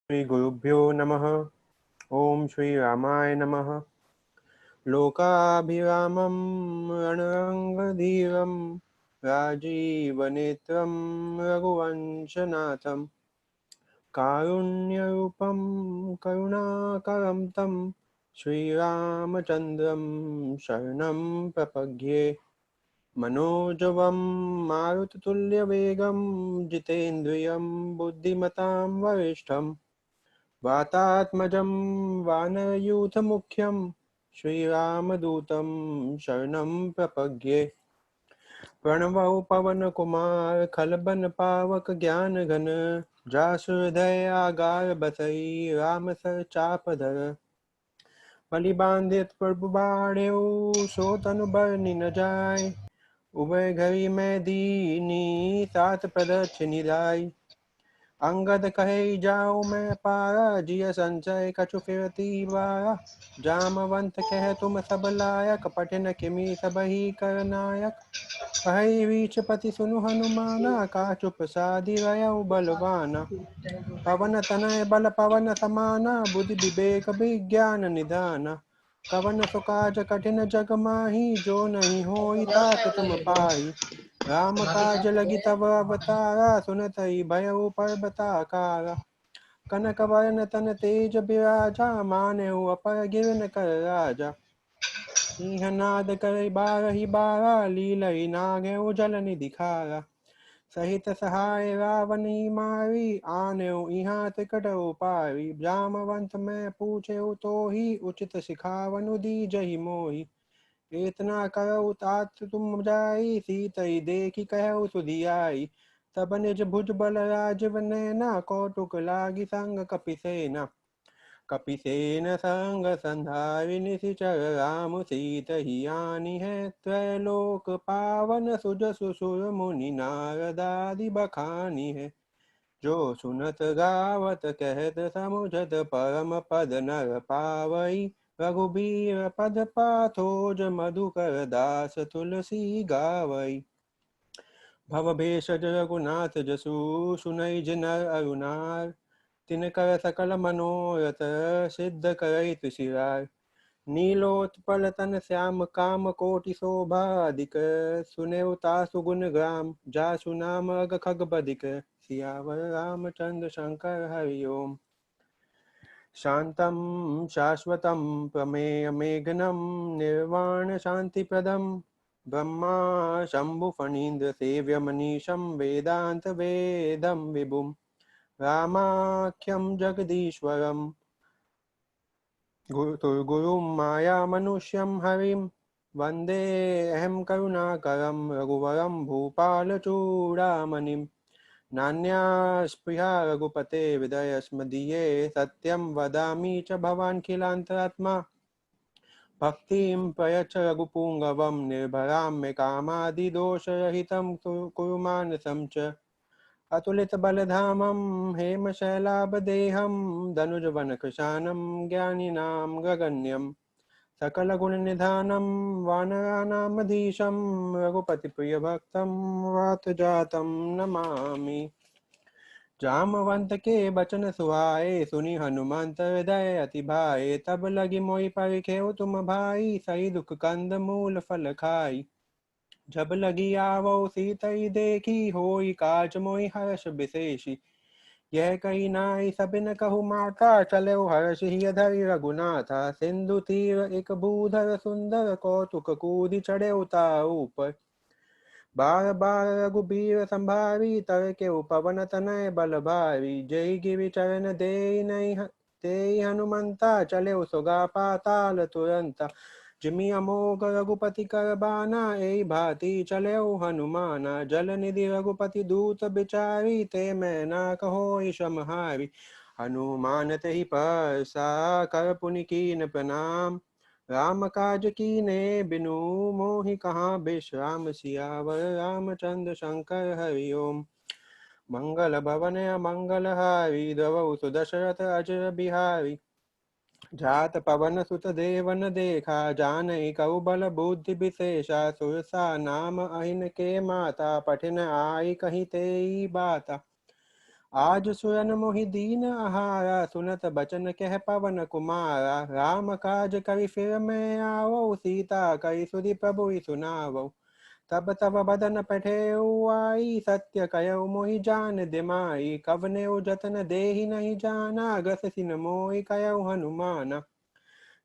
श्री गुरुभ्यो नमः। ओम श्री रामाय नमः। लोकाभिरामं रणरङ्गधीरं राजीवनेत्रं रघुवंशनाथं कारुण्यरूपं करुणाकरं तं श्रीरामचन्द्रं शरणं प्रपद्ये। मनोजवं मारुततुल्यवेगं जितेन्द्रियं बुद्धिमतां वरिष्ठं वातात्मजं वानरयूथमुख्यं श्रीरामदूतं शरणं प्रपद्ये। प्रणवौ पवनकुमार खलबन पावक ज्ञानघन जासुहृदय आगार बसई राम सर चाप धर। बलि बांधित प्रभु बाढ़ेऊ सो तनु बरनि न जाय। उभय घरी मैं दीनी सात प्रदक्षिणी राय। अंगद कहे जाऊँ मैं पारा जिय संचय कछु फिरती बारा। जामवंत कह तुम सब लायक पठन किमि सब ही कर नायक। कहे विचपति सुनु हनुमाना काचु प्रसादि रयउ बलवाना। पवन तनय बल पवन समाना बुद्धि विवेक विज्ञान निधाना। कवन सुकाज कठिन जग माही जो नहीं होई तात तुम पाही। राम काज लगी तब अवतारा सुनतई भयउ परबताकारा। कनक वरन तन तेज बिराजा मानेऊ अपर गिरन कर राजा। सिंहनाद कर बारहि बारा लीलई नागेऊ जल निधि खारा। सहित सहाय रावणी मारी आनेऊ इहाँ तिकट उपारी। जामवंत मैं पूछेऊ तो ही उचित सिखावनु दीजहि मोहि। इतना करऊ तात तुम जाई सीतई देखी कहऊ सुधियाई। तब निज भुज बल राजीव नैना कौतुक लागी संग कपिसेना। कपिसेन संग संधारि निशिचर राम सीत ही आनी है। त्रैलोक पावन सुजसु सुर मुनि नारदादि बखानी है। जो सुनत गावत कहत समुझत परम पद नर पावई। रघुबीर पद पाथोज मधुकर दास तुलसी गावई। भव भेषज रघुनाथ जसु सुनई जिनर अरुणार। तिनकर सकल मनोरथ सिद्ध करई तुषिरार। नीलोत्पल तन श्याम काम कोटि शोभा अधिक। सुनेउ तासु गुण ग्राम जासु नाम अग खग बदिक। सियावर रामचंद्र शंकर हरि ओम। शांतं शाश्वतं प्रमेयमेघनं निर्वाण शांतिप्रदं। ब्रह्मा शंभु फणीन्द्र सेव्यमनीशं वेदांत वेदं विभुम्। रामाख्यं जगदीश्वरम् गुरुं मायामनुष्यं हरिं। वन्देऽहं करुणाकरं रघुवरं भूपालचूडामणिम्। नान्या स्पृहा रघुपते हृदयस्मदीये। सत्यं वदामि च भवान् खिलान्तरात्मा। भक्तिं प्रयच्छ रघुपुङ्गवं निर्भरां मे कामादिदोषरहितं कुरु मानसं च। अतुलित बलधामं हेमशैलाभदेहं धनुजवनकृशानं ज्ञानिनां गगण्यं। सकलगुणनिधानं वानराणामधीशं रघुपतिप्रियभक्तं वातजातं नमामि। जामवंत के बचन सुहाए सुनि हनुमंत हृदय अति भाए। तब लगी मोहि परिखेउ तुम भाई सही दुख कंद मूल फल खाई। जब लगी आवो सीतई देखी होई काज मोहि हर्ष विशेषी। यह कही नाई सबिन कहु माता चले हर्ष ही धरि रघुनाथा। सिंधु तीर एक भूधर सुंदर कौतुक कूदि चढ़े ऊपर। बार बार रघुबीर संभारी तर के पवन तनय बल भारी। जय गिरि चरण दे नहीं ते हनुमंता चले सुगा पाताल तुरंता। जिमि अमोघ रघुपति कर बाना ए भांति चले हनुमाना। जल निधि रघुपति दूत बिचारी ते मैं ना कहो समहारी। हनुमान ते परसा कर पुनि कीन प्रणाम। राम काज कीने बिनु मोहि कहाँ विश्राम। सियावर रामचंद्र शंकर हरि ओम। मंगल भवन मंगल हारी द्रवौ सुदशरथ अजर बिहारी। जात पवन सुत देवन देखा जानई कउ बल बुद्धि विशेषा। सुरसा नाम अहिन के माता पठिन आई कही तेई बाता। आज सुयन मोहि दीन आहारा, सुनत बचन कह पवन कुमारा। राम काज करि फिर मैं आवो, सीता कहि सुधि प्रभु सुनावो। तब तब बदन पठे आई, सत्य कयौ मोहि जान दिमाई। कवने जतन देहि नहीं जाना, ग्रस सिन मोहि कयौ हनुमाना।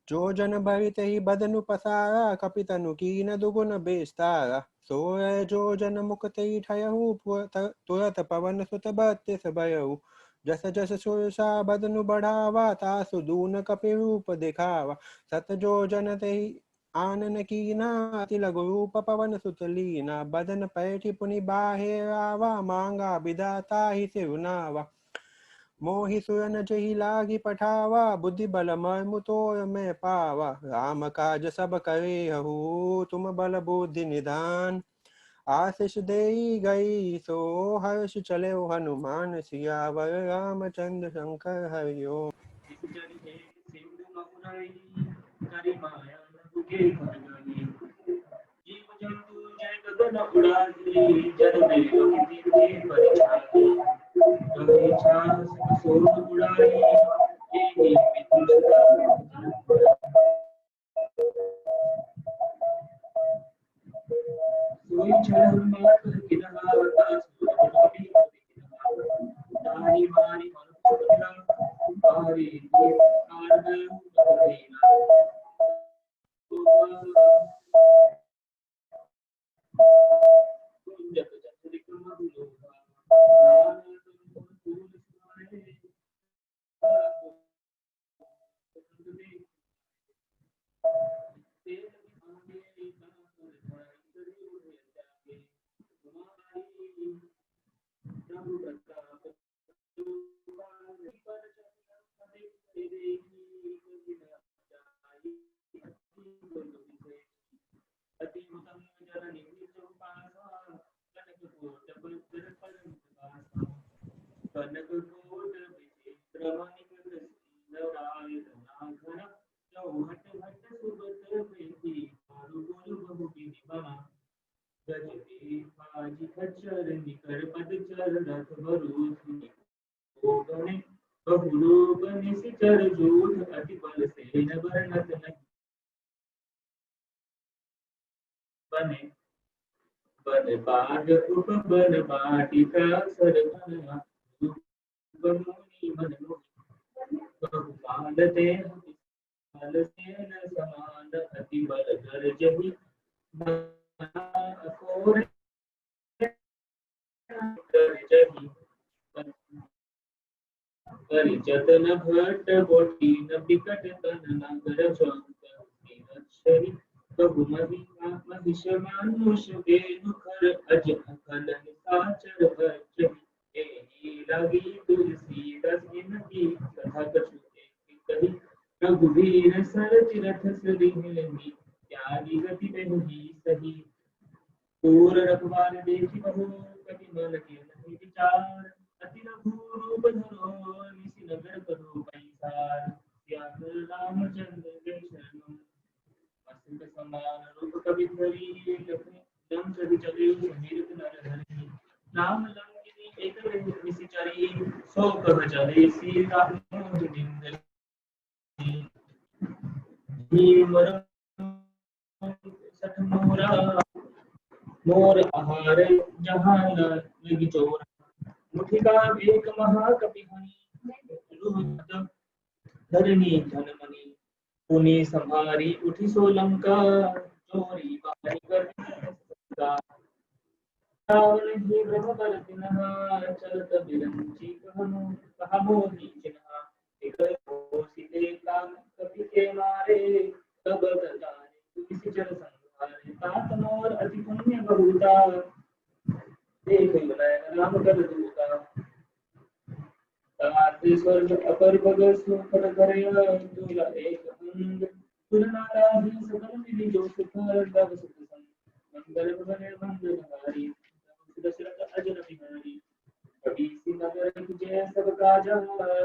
जो जन भरित ही बदनु पसारा, कपितनु कीन दुगुन बेस्तारा। सोय जो जन मुख तेहि ठयहु, तुरत पवन सुत बत्तिस भयहु। जस जस सुरसा बदनु बढ़ावा, तासु दून कपि रूप दिखावा। सत जो जन तेहि आनन कीना, अति लघु रूप पवन सुत लीना। बदन पैठि पुनि बाहे आवा, मांगा विधाता ही सिरुनावा। मोहि सुयन जहि लागी पठावा, बुद्धि बल मर्मु तोर मैं पावा। राम काज सब करे हहु, तुम बल बुद्धि निधान। आशीष देई गई सो हर्ष चले हनुमान, सियावर रामचंद्र शंकर हरि ओम। जीव जंतु जय गगन उड़ाई, जल में लोक परिछाई। कभी छास सोन उड़ाई, एहि विधि सोई चढ़ मात किनारा, सोई नारी मारी मन पारी, कारन मदीना। बने बन बाग उपबन बाटिका सरवना, मुनि मन बहुमाल देह विशाल सेन समान। अति बल धर जहि अकोर कर जहि। परिजतन भट्ट बोटी न बिकट तन नगर चौक। प्रभु महिष मानुष बेनु खर, अज अकल निशाचर भट्ट। एहि लगी तुलसीदास इनकी कथा कछु एक कही। रघुवीर सर तीरथ सरिहिं, त्यागी गति बेहु सही। पूर रखवार देखि बहु, कपि मन के नहीं विचार। अति लघु रूप धरो निशि नगर करो पैसार। सियावर रामचंद्र के शरणम, असित समान रूप कवि धरी। लंक चले समीरत नर हरि, राम लंकिनी एक निशिचरी। सो कह चले सीता मोहिनींद्र, भीमर सठ मोरा। मोर आहार जहाँ लगी चोर, मुठिका एक महाकपि हनि। धरनी धनमणि पुनि संहारी, उठी सो लंका चोरी बारी कर। रावण ही ब्रह्म बल तिन्हा, चलत बिरंची कहा मोहि चिन्हा। एक सीते काम कपि के मारे, तब जाने तुलसी चर संहारे। तात मोर अति पुण्य बहुता, देख नयन राम कर दूता। ताते स्वर्ग अपर भग सुखद करे, तुला एक अंग। तुलना लाही सकल मिली जो सुख, तब सुख संग। मंगल भवन मंगलहारी, दशरथ अजर बिहारी। कबि नगर जय सब काजा,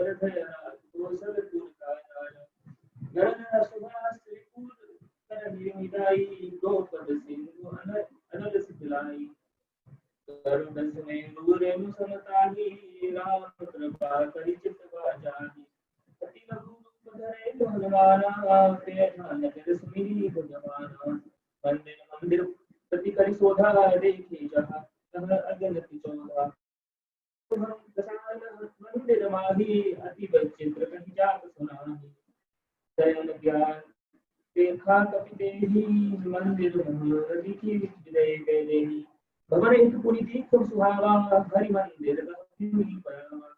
रथ कौशल पुर काजा। नरन सुभाष त्रिपुर कर हिदाई, द्रौपद सिंधु अनल सिखलाई। करुण समय दूरेनु समताही राम कृपा करि चित बाजाही अति लघु रूप धरे हनुमाना ते ध्यान कर सुमिरी भगवाना मंदिर मंदिर प्रति करि शोधा देखी जहाँ तह अगनति चोधा मंदिर माही अति विचित्र कहि जात सुनाही दयन ज्ञान देखा कपि देहि मंदिर दिखि विदय देहि भवन हित पुनि दीप सुहावा हरि मंदिर परमा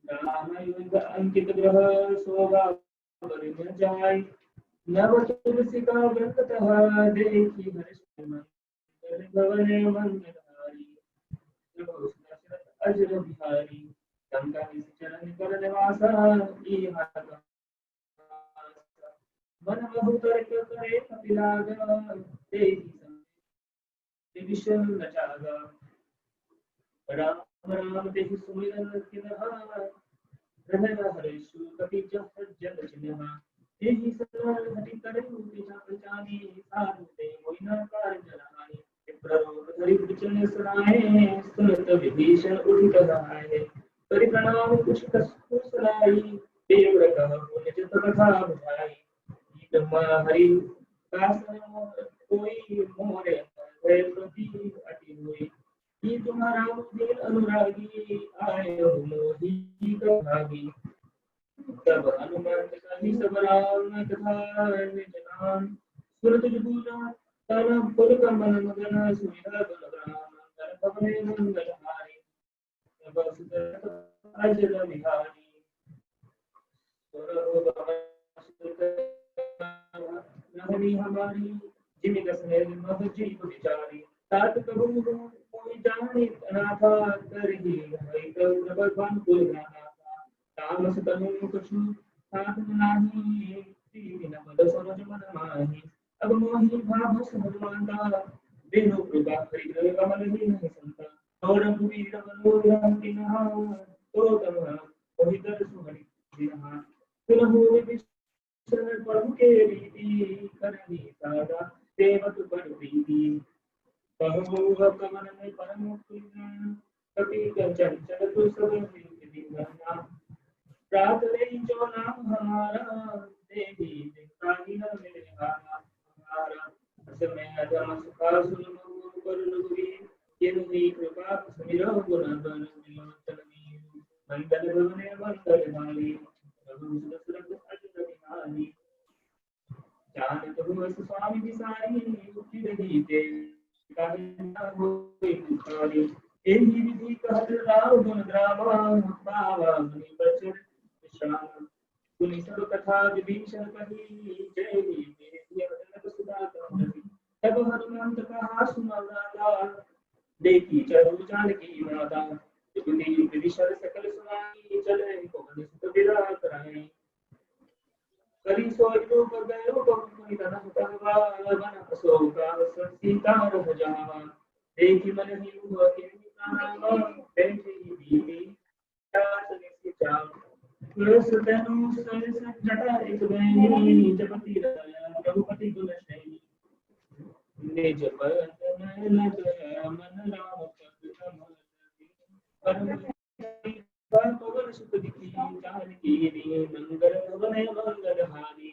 राम युग अंकित ग्रह शोभा परिम जाय नव तुलसी का व्रतः देखी हर्ष मंदिर भवन मंगलहारी अजर बिहारी गंगा चरण कर निवासा मन बहु तर्क करे कपिलागा देहि विषम नचागा राम राम देहि सुमिरन किन्हा रहन हरेषु कपि जल चिन्हा देहि सरल हटि करे पहचानी साधु ते मोहिना कार्य जनानी प्ररोग धरि विचन सुनाए सुनत विभीषण उठि कहाए करि प्रणाम कुछ कसु सुनाई देव कह पुण्य चित कथा बुझाई ब्रह्मा हरि कासन कोई मोरे है प्रति अति हुई कि तुम्हारा दिल अनुरागी आए हो मोहि भागी तब हनुमान कहि सब राम कथा निजनान सुरत जुगुना तन पुर कमन मगन सुमिरा बलराम कर भवने मंगल हारी तब सुत अजर बिहारी रहनी हमारी जिमि कसने मह जीव विचारी तात कबू कोई जाने अनाथा करही हरि भगवान कोई नाथा तामस तनु कछु साधन नाही तीन पद सरोज मन माही अब मोहि भावस हनुमानता बिनु कृपा हरि ग्रह कमल ही नहीं संता और रघुवीर मनोरम किन्हा तो तम मोहि दर सुहरि दिनहा पुनः विभीषण प्रभु के रीति करनी सादा देवत बड़ प्रीति बहु कमन में परम प्रिय कपि चंचल तो सब दीवाना रात रे जो नाम हमारा देवी देखता ही न मिले हमारा समय अधम सुखा सुन पर लुगी ये नहीं कृपा समीरा गुण बन विलोचन मंगल भवने मंगल हारी प्रभु सुरत अजर बिहारी जानत हुए स्वामी विसारी उठी रही ते काहिना होई पुखारी एहि विधि कहत राम गुण ग्रामा पावा मुनि बचन विश्राम पुनि सब कथा विभीषण कही जय देवी जनक सुधा कही तब हनुमंत कहा सुना देखी चरु जानकी माता जुगति विभीषण सकल सुनाई चले पवन सुत विदा कराई करी सोई रूप गयो बहु तन कहवा वन अशोका सीता रह जावा देखी मन ही हुआ के नाम बैठी दीदी चाचने से चाव पुरुष तनु सरस जटा एक बहनी जपति राया रघुपति गुण शैली निज बंधन लग मन राम पद पवन सुत दिखी जानकी मंगल भवन मंगल हारी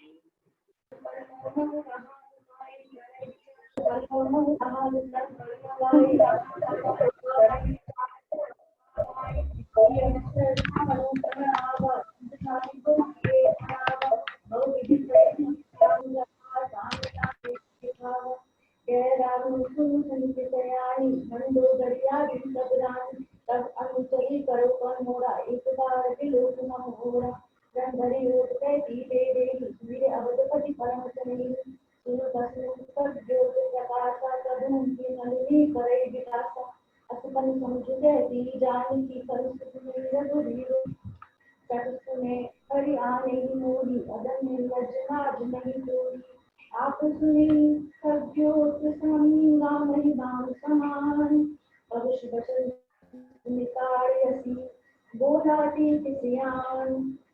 तब अनुचरी करो पर मोरा एक बार विलोक न मोरा रंगरी लोक कहती दे देही मेरे अवधपति परम चली सुनो दसनु सब ज्योत प्रकाशा तब उनकी नलिनी करे विलासा असपन समझ कहती जानकी परसुत में रघुवीर सतसुने हरि आने मोही अदन निर्लज नाज नहीं जोड़ी आप सुनी सब ज्योत स्वामी राम ही नाम समान अवश्य बचन निकायसी बोलाती किसियान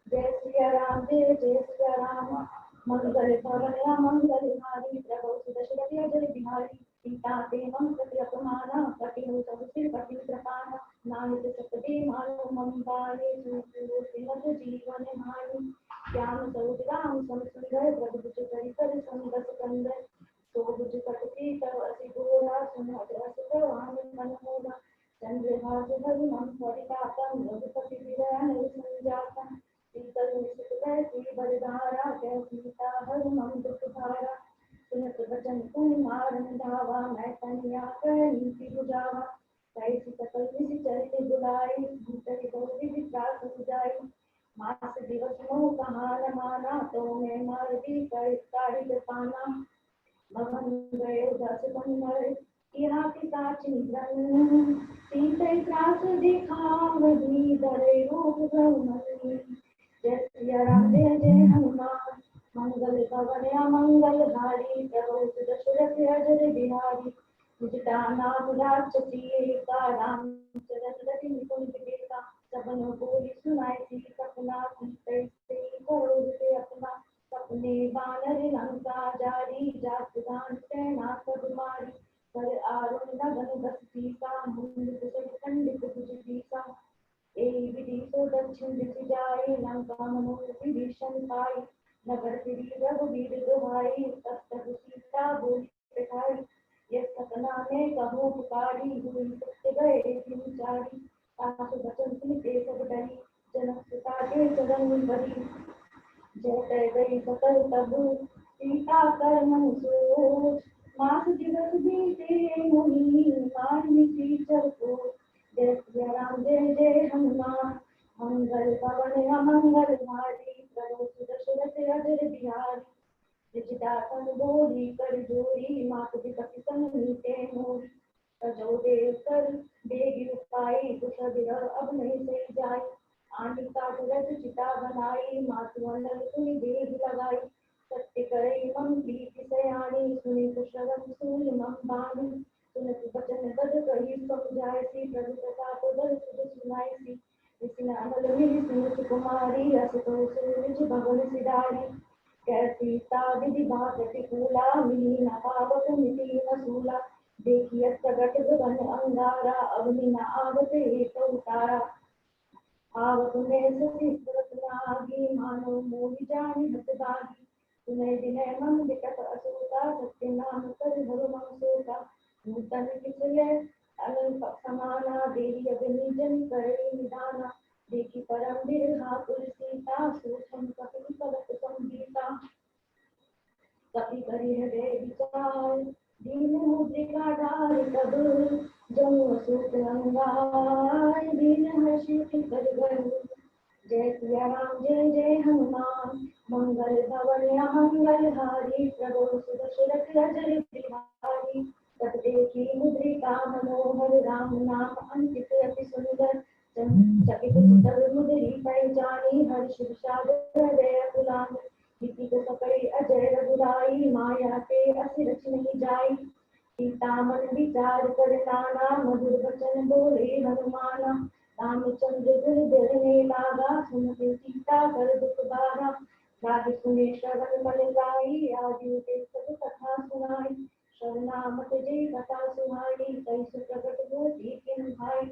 जय सिया राम जय जय सिया राम मंगल भवन मंगल हारी प्रभु दशरथ अजय बिहारी सीता ते मम प्रति अपमाना कटिनु सबसिर कटि कृपाना नाहित सपदे मानो मम बाले सुसुर सिमत जीवन हानि श्याम सरोज राम सम सुंदर प्रभु बुझ करि कर संगस कंदर तो बुझ कटती तब असि गोरा सुनत रस आन मन मोदा चंद्रहास धरि मम परितापम रघुपति विरह संजाता शीतल निशित कैसी बरधारा कै सीता हर मम दुख धारा सुनत वचन तुम मारन धावा मैं कन्या कर नीति बुझावा कैसी सकल निशि चरित बुलाई भीतर गौरी विश्वास बुझाई मास दिवस मोह कहा न माना तो मैं मार दी कर काढ़ी पाना भवन गए दस बन मर यहाँ की साची रंग सीते त्रास दिखावही धरे रूप ब्रह्मणी जय सिया राम जय जय हनुमान मंगल भवन अमंगल हारी प्रभु दशरथ अजर बिहारी मुझटा नाम राक्षसी का राम चरण रति निपुण विवेका सबन बोली सुनाई थी सपना सीते से करो से अपना सपने बानर लंका जारी जात दान सेना सब मारी कर आरुण लगन बस सीता मुंड कुशल खंडित भुज सीता एहि विधि सो दक्षिण दिशि जाई लंका मनोरथ विभीषण पाई नगर फिरी रघुवीर दुहाई तब तक सीता बोली पिठाई यह सपना में कहो पुकारी हुई सत्य गए दिन चारी सासु बचन सुनते सब डरी जनक सुता के चरण बरी जय जय गई सकल तब सीता कर मन सोच मास दिवस बीते मुनि मारनी सीचर को जय सिया राम जय जय हनुमान मंगल पवन अमंगल हारी प्रभु सुदशरथ अजर बिहारी विजितासन बोली कर जोरी मात विपति सन नीते मोरी तजो देव कर बेगी उपाई कुछ विरह अब नहीं सही जाई आनी का जगत चिता बनाई मातु मंडल सुनी देह लगाई सत्य करे मम प्रीति सयानी सुनी कुशलम सुनी मम बानी सुनत बचन बद कही समझाए सी प्रभु प्रताप बल सुध सुनाई सी विष्णु अनल मिली सुनत कुमारी अस तो सुनिज भवन सिधारी कैसी ता विधि बात टिकूला मिली न पावक मिली न सूला देखिए प्रगट गगन अंगारा अवनि न आवत एक उतारा आवत में सती सुरत लागी मानो मोहि जानी हत बागी सुने दिने मन विकट असोता सत्य नाम कर भरु मम सोता नूतन किसले अनल समाना देवी अग्नि जन करे निदाना देखी परम बिरहा तुलसीता सूक्ष्म कपि कलप संगीता कपि करी हृदय विचार दीन मुद्रिका डार कब जम सूत अंगार दीन हर्षित कर गयो जय सिया राम जय जय हनुमान मंगल भवन अमंगल हारी प्रभु सुदशरथ अजर बिहारी तब देखी मुद्रिका मनोहर राम नाम अंकित अति सुंदर चकित चित्त मुद्री पहचानी हर्ष विषाद हृदय पुलान नीति को पकड़ी अजय रघुराई माया ते असिरच नहीं जाई सीता मन विचार कर नाना मधुर वचन बोले हनुमाना रामचंद्र दिल में लागा सुनते सीता कर दुख बारा राधे सुने श्रवण मन गाई आदि ते सब कथा सुनाई श्रवणामत जय कथा सुहाई कैसे प्रकट होती किन भाई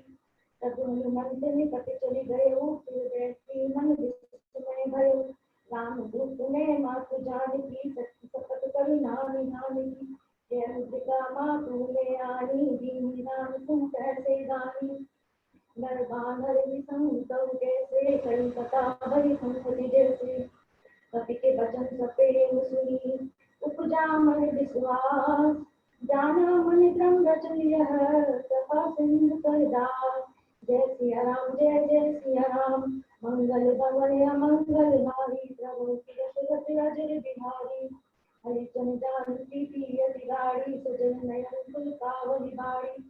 तब हनुमंत निकट चली गयो फिर बैठी मन विस्मय भयो राम दूत ने मातु जानकी सत्य शपथ कर नानी नानी जय मुद्रिका मातु ले आनी दीनी राम तुम कैसे गानी नर बानर विसंग तव कैसे कई कथा बड़ी संपत्ति जैसे कपि के वचन सपेम सुनी उपजा मन विश्वास जाना मन क्रम रचन यह कृपा सिंधु कर दास जय सिया राम जय सिया राम मंगल भवन अमंगल हारी प्रभु दशरथ अजर बिहारी हरिचन जानकी प्रिय बिगाड़ी सजन नयन कुल कावली बाड़ी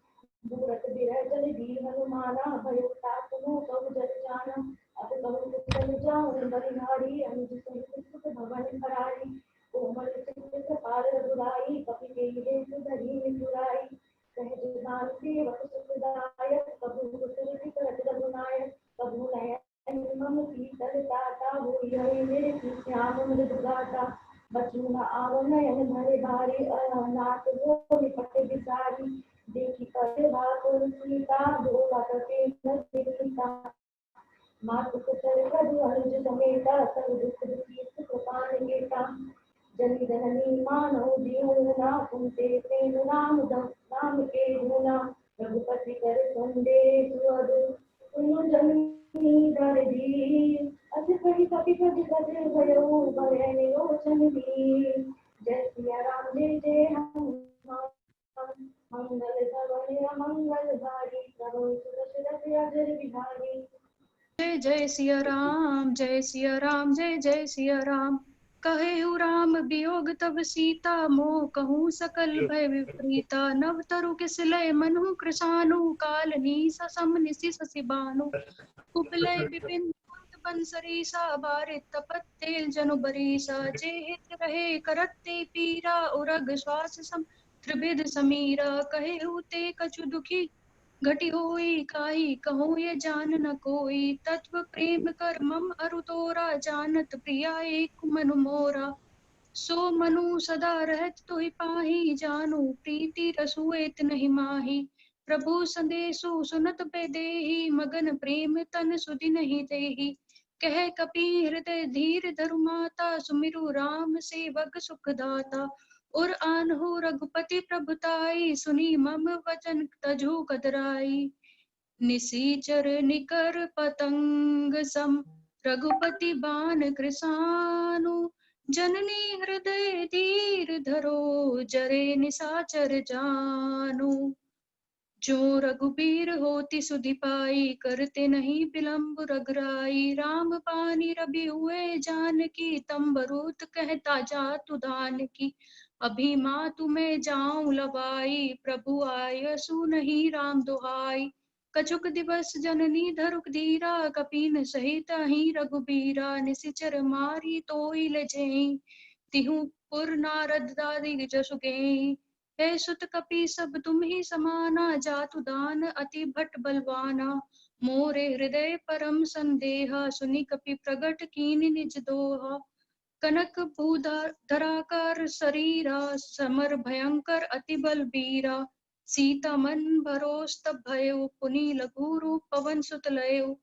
मूरत बिरह जल दी हनुमाना भयो तातनु कब जल जाना अब कहु कुशल जाऊं बलिहारी अनुज सहित सुख भवन करारी कोमल चित्त कृपाल रघुराई कपि केहि सुधरी निपुराई सहज दान सेवक सुखदायक कबू सुरति करत रघुनायक कबू नयन मम शीतल ताता होई हरि मेरे श्याम मृदु गाता बचू न आव नयन भरे भारी अनाथ हो निपट बिसारी देखी परे भाकुर सीता भोला कटे न सीता मातु कुशल प्रभु अनुज समेता सब दुख दुखी सुख पान केता जनि जननी मानो जीवना कुंते प्रेम नाम के गुना रघुपति कर संदे सुअद सुनु जननी दर दी अस कहि कपि कपि कपि भयो भय निरोचन दी जय सिया राम जय जय हनुमान मंगल भवन मंगल धारी प्रभु सुदर्शन अजर बिहारी जय जय सिया राम जय सिया राम जय जय सिया राम कहे राम वियोग तब सीता मोह कहूँ सकल भय विपरीता नव तरु किसलय मनु कृषानु काल नीसा सम निसि ससि बानु कुबलय विपिन बंसरीसा बारित तपत तेल जनु बरीसा जे हित रहे करते पीरा उरग श्वास सम त्रिविध समीरा कहे ते कछु दुखी घटी होई काई कहूँ ये जान न कोई तत्व प्रेम कर मम अरु तोरा जानत प्रिया एक मनु मोरा सो मनु सदा रहत तुहि पाही जानू प्रीति रसुएत नहीं माही प्रभु संदेशु सुनत पे देही मगन प्रेम तन सुधि नहीं देही कह कपि हृदय धीर धरु माता सुमिरु राम सेवक सुख दाता और आनहु रघुपति प्रभुताई सुनी मम वचन तजु कतराई निसीचर निकर पतंग सम रघुपति बान कृसानु जननी हृदय धीर धरो जरे निसाचर जानु जो रघुबीर होती सुधि पाई करते नहीं विलंब रघुराई राम पानी रवि हुए जानकी तंबरूत कहता जातु दान की अभी माँ तुम्हें जाऊं लवाई प्रभु आयसु नहीं राम दुहाई कछुक दिवस जननी धरुक धीरा कपीन सहित ही रघुबीरा निसिचर मारी तोई ले जेई तिहु पुर नारद दादी जसु गेई हे सुत कपि सब तुम ही समाना जातु दान अति भट बलवाना मोरे हृदय परम संदेहा सुनि कपि प्रगट कीन निज दोहा कनक धराकर शरीरा समर भयंकर अति बल बीरा सीता मन भरोस तब भयो पुनि लघु रूप पवन सुत लयो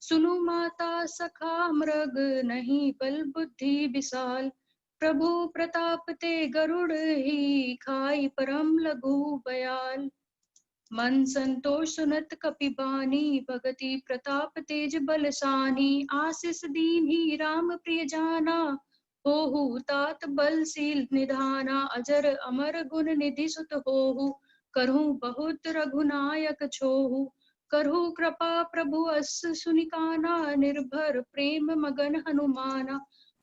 सुनु माता सखा मृग नहीं बल बुद्धि विशाल प्रभु प्रताप ते गरुड़ ही खाई परम लघु बयाल मन संतोष सुनत कपि बानी भगति प्रताप तेज बलसानी आशीष दीन ही राम प्रिय जाना होहु तात बलशील निधाना अजर अमर गुण निधि सुत होहु करहु बहुत रघुनायक छोहु करहु कृपा प्रभु अस सुनिकाना निर्भर प्रेम मगन हनुमाना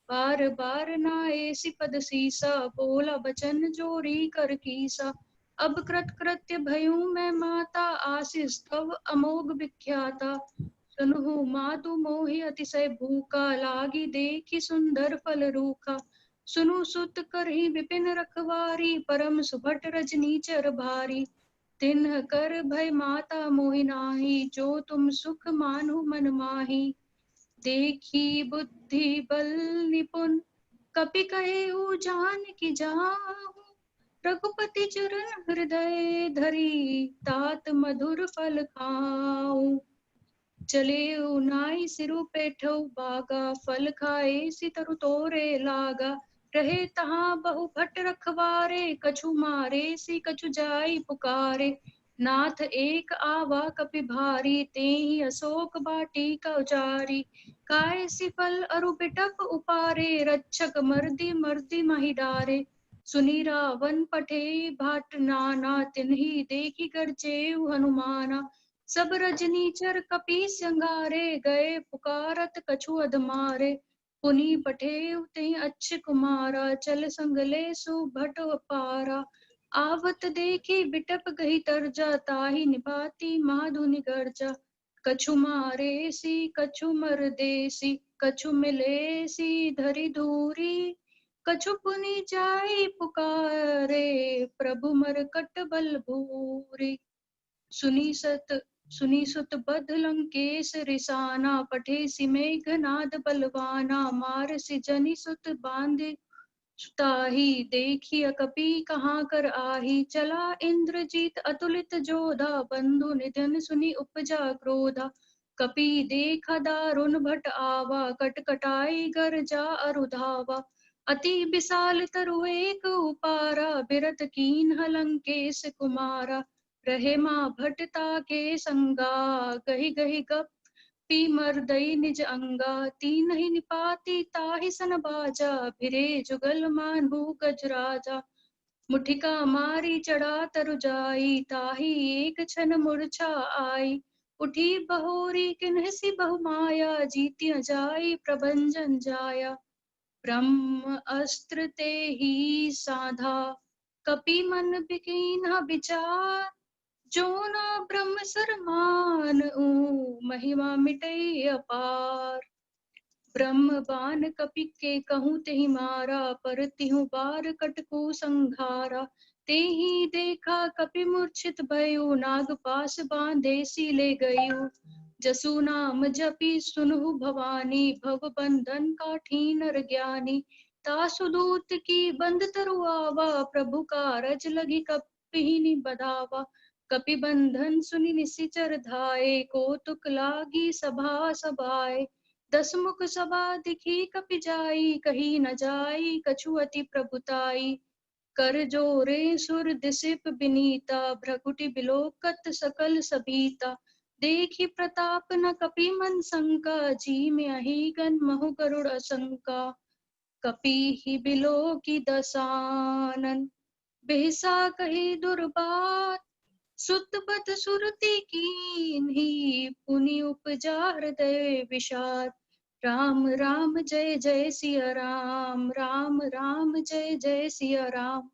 बार बार नाएसि पद सीसा बोला बचन जोरी कर कीसा अब कृत कृत्य भयूं मैं माता आशीष तव अमोघ विख्याता सुनहु मातु मोहि अतिशय भूखा लागी देखी सुंदर फल रूखा सुनु सुत करहि विपिन रखवारी परम सुभट रजनीचर भारी तिन्ह कर भय माता मोहि नाही जो तुम सुख मानु मन माही देखी बुद्धि बल निपुण कपि कहेउ जानकी जाहु रघुपति चरण हृदय धरी तात मधुर फल खाऊं चले नाई सिरु पेठौ बागा फल खाए सितरु तोरे लागा रहे तहाँ बहु भट रखवारे कछु मारे सी कछु जाई पुकारे नाथ एक आवा कपि भारी तेहि अशोक बाटिका उचारी काय सी फल अरु बिटप उपारे रक्षक मर्दी मर्दी महि डारे सुनी रावण पठे भाट नाना तिन्हि देखी गरजेउ हनुमाना सब रजनीचर कपि संगारे गए पुकारत कछु अधमारे पुनि पठेउ तेहि अच्छ कुमारा चल संगले सुभट पारा आवत देखी बिटप गही तरजा ताहि निभाति महाधुनि गर्जा कछु मारे सी कछु मर देसी कछु मिले सी धरि धूरी कछु पुनि जाई पुकारे प्रभु मरकट बल भूरी सुनी सुत बध लंकेश रिसाना पठे सि मेघनाद बलवाना मार सि जनि सुत बांधे ताही देखिय कपि कहाँ कर आही, चला इंद्रजीत अतुलित जोधा, बंधु निधन सुनि उपजा क्रोधा। कपि देखा दारुण भट आवा, कटकटाई गरजा अरुधावा। अति विशाल तरु एक उपारा, बिरत कीन्ह लंकेश कुमारा। रहे माँ भटता के संगा, गही गही गप पी मर्दई निज अंगा। तीनहि निपाति ताहि सन बाजा, भिरे जुगल मानहु गजराजा। मुठिका मारी चढ़ा तरु जाई, ताहि एक क्षण मूर्छा आई। उठी बहोरी किन्हसी बहु माया, जीतिया जाई प्रभंजन जाया। ब्रह्म अस्त्र ते ही साधा, कपि मन बिकीन्हा विचार। जो ना ब्रह्म सरमान महिमा मिटई अपार। ब्रह्म बान कपि के कहूँ तेहि मारा, पर तिहु बार कटकु संघारा। तेहि देखा कपि मूर्छित भयउ, नाग पास बांधे सीले गयउ। जसु नाम जपि सुनहु भवानी, भव बंधन काठी नर ज्ञानी। तासु दूत की बंद तरु आवा, प्रभु कारज लगी कपिहि बधावा। कपि बंधन सुनि निशिचर धाये, कौतुक लागी सभा सभाए। दस मुख सभा दिखी कपि जाई, कही न जाई कछु अति प्रभुताई। कर जोरे सुर दिसिप बिनीता, भ्रकुटि बिलोकत सकल सबीता। देखी प्रताप न कपि मन संका, जी में अहिगन महु गरुड़ असंका। कपि ही बिलो की दसानन, बिहसा कही दुर्बात। सुत बत सुरति कीन्ही, पुनि उपजा हृदय विषाद। राम राम जय जय सिया राम, राम राम जय जय सिया राम,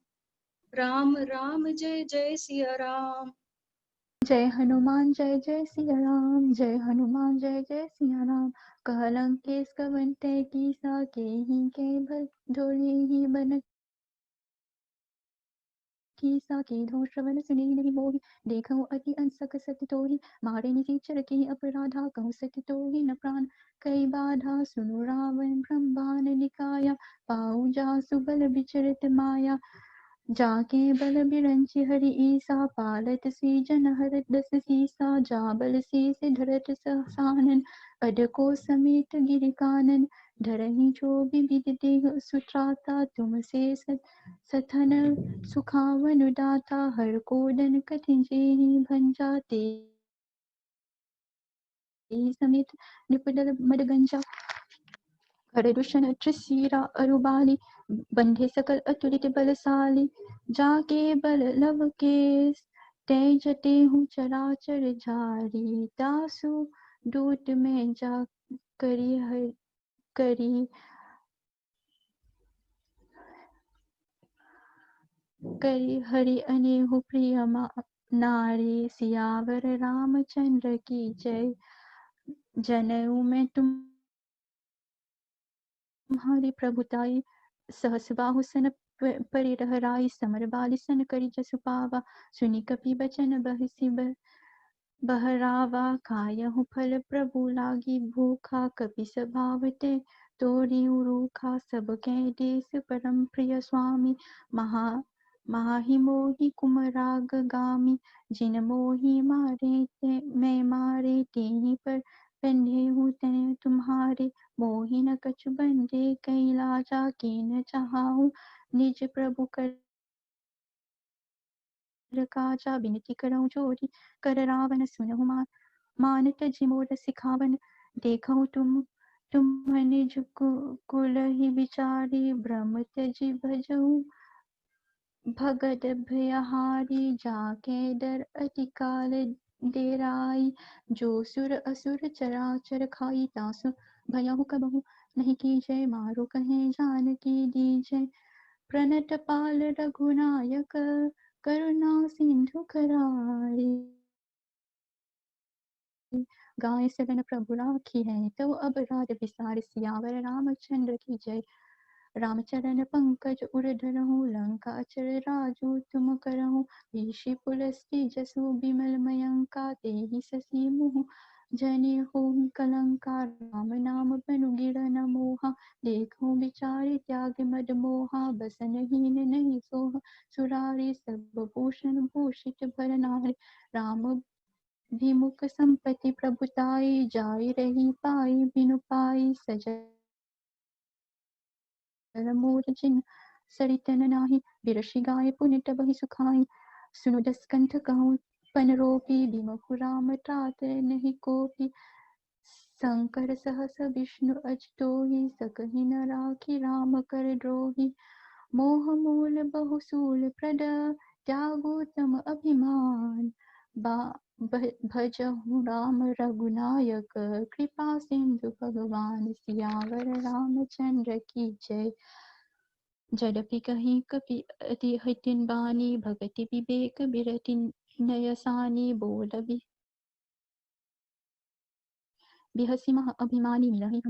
राम राम जय जय सिया राम। जय हनुमान जय जय सिया राम, जय हनुमान जय जय सिया राम। कहलंकेश कवंते कीसा, केहि के भल जोली ही बन कीसा। के धो श्रवण सुनि नहीं मोहि, देखहु अति अंसक सति तोहि। मारे निशिचर के अपराधा, कहु सति तोहि न प्राण। कई बाधा सुनु रावण ब्रह्मांड निकाया, पाऊ जासु बल विचरित माया। जाके बल बिरंचि हरि ईसा, पालत सी जन हरत दस सीसा। जा बल सी धरत सहसानन, अडको समेत गिरि कानन। धरहि जो विविध देह सुत्राता, तुम से सथन सुखावनु दाता। हर कोडन कठिन जेहि भंजाते, समेत निपटल मदगंजा। हरे दुष्ण त्रिशीरा अरुबाली, बंधे सकल अतुलित बलशाली। जाके बल लव के तेजते हूँ चराचर झारी। दासु दूत में जा करी हरि अनेहु प्रिय नारी। सियावर रामचंद्र की जय, जनेऊ में तुम्हारी प्रभुताई। सहस बाहु सन परिरहराई, समर बाली सन करी जसु पावा। सुनि कपि बचन बहरावा, खायहु फल प्रभु लागी भूखा। कपि स्वभावते तोरी रूखा, सब कह देस परम प्रिय स्वामी। माहि मोहि कुमराग गामी, जिन मोहि मारे मैं मारे। तेहि पर बंधे हूँ तन तुम्हारे, मोहि न कछु बंधे कई लाजा। कीन चाहूँ निज प्रभु कर काजा, बिनती करऊँ जोरी कर रावण। सुनहु मान तजि मोर सिखावन, देखहु तुम निज कुलहि विचारी। ब्रह्म तजि भजहु भगत भयहारी। जाके डर अति काल डेराई, जो सुर असुर चराचर खाई। तासु भयहु कबहु नहीं कीजय, मारो कहे जानकी दीजय। प्रणत पाल रघुनायक, करुणा सिंधु करारी। गाय सदन प्रभु राखी है, तो अब राज विसार। सियावर रामचंद्र की जय। रामचरण पंकज उर धरहु, लंका अचर राजू तुम करहु। ऋषि पुलस्त्य जसु बिमल मयंका, तेहि ससी मुहु जने होम कलंकार राम नाम बनु गिर न मोहा देखो बिचारे त्याग मद मोहा बसन हीन नहीं सोहा सुरारी सब भूषण भूषित भर नारी राम विमुख संपत्ति प्रभुताई जाय रही पाई बिनु पाई सजल मोर जिन सरितन नाही बिरशि गाय पुनित बहि सुखाई सुनु दस्कंठ कहूँ पन रोपी बिमखु राम तात नहीं कोपी शंकर सहस विष्णु अजतोहि सकहि न राखी राम कर द्रोही मोह मूल बहुसूल प्रद त्यागोतम अभिमान भजहु राम रघुनायक कृपा सिंधु भगवान सियावर रामचंद्र की जय। जडपि कहीं कपि अति हतिन बानी भगति विवेक बिरति नयसानी बोल बिहसी मह अभिमानी नहीं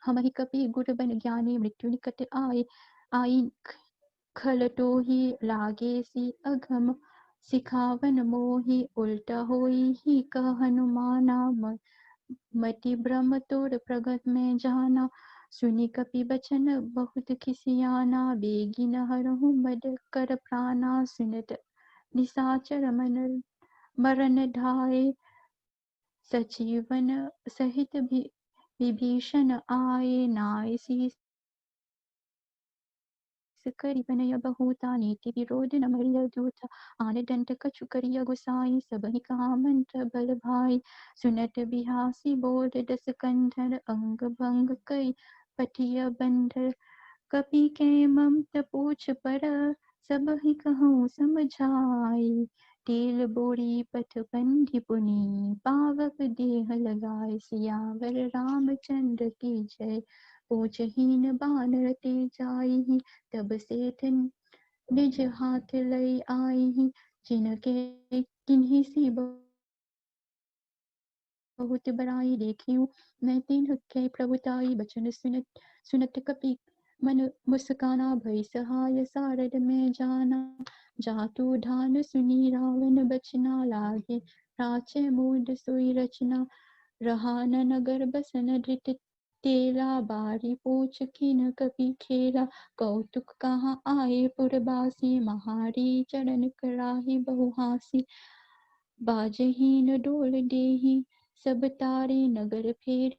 हम ही कपि गुर बन ज्ञानी मृत्यु निकट आए आई खलटो ही लागे सी अघम सिखावन मोहि उल्टा होई ही कह हनुमाना मति भ्रम तोड़ प्रगट में जाना सुनी कपि बचन बहुत खिसियाना बेगी न हरहु मद कर प्राणा सुनत निसाचर मन मरण ढाए सजीवन सहित विभीषण आए नाय सी करि बनय बहुता नीति विरोध न मरिय दूता आन दंड कछु करिय गुसाई सबहि कहा मंत्र बल भाई सुनत बिहासी बोल दस कंधर अंग भंग कई पटिय बंधर कपि के ममत पूछ पर सबहि कहूँ समझाई टील बोरी पथ बंधि पुनि पावक देह लगाए सियावर रामचंद्र की जय पूजहीन बानर ते जाई तब सेठ निज हाथ लई आई जिनके किन्हीं सी बहुत बड़ाई देखियो मैं तीन के प्रभुताई बचन सुनत सुनत कपि मन मुस्काना भई सहाय सारद में जाना जातु ढान सुनी रावण बचना लागे राचे मूड सोई रचना रहा न नगर बसन धृत तेला बारी पूछ किन कपि खेला कौतुक कहाँ आए पुरबासी महारी चरण कराही बहुहासी बाजहीन डोल देही सब तारे नगर फेरी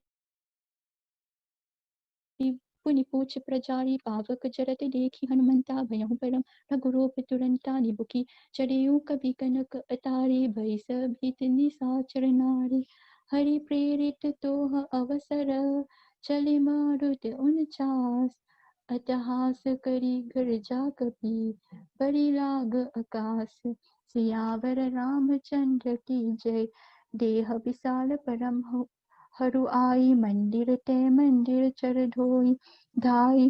पुनि पूछ प्रजारी पावक जरत देखी हनुमंता भयहु परम रघुरूप तुरंता निबुकी चढ़ेऊ कभी कनक अतारी भई भीत निसाचर नारी हरि प्रेरित तोह अवसर चले मारुत 49 अतहास करी गर्जा कपि बड़ी लाग आकाश सियावर रामचंद्र की जय देह विशाल परम हरु आई मंदिर ते मंदिर चर ढोई धाई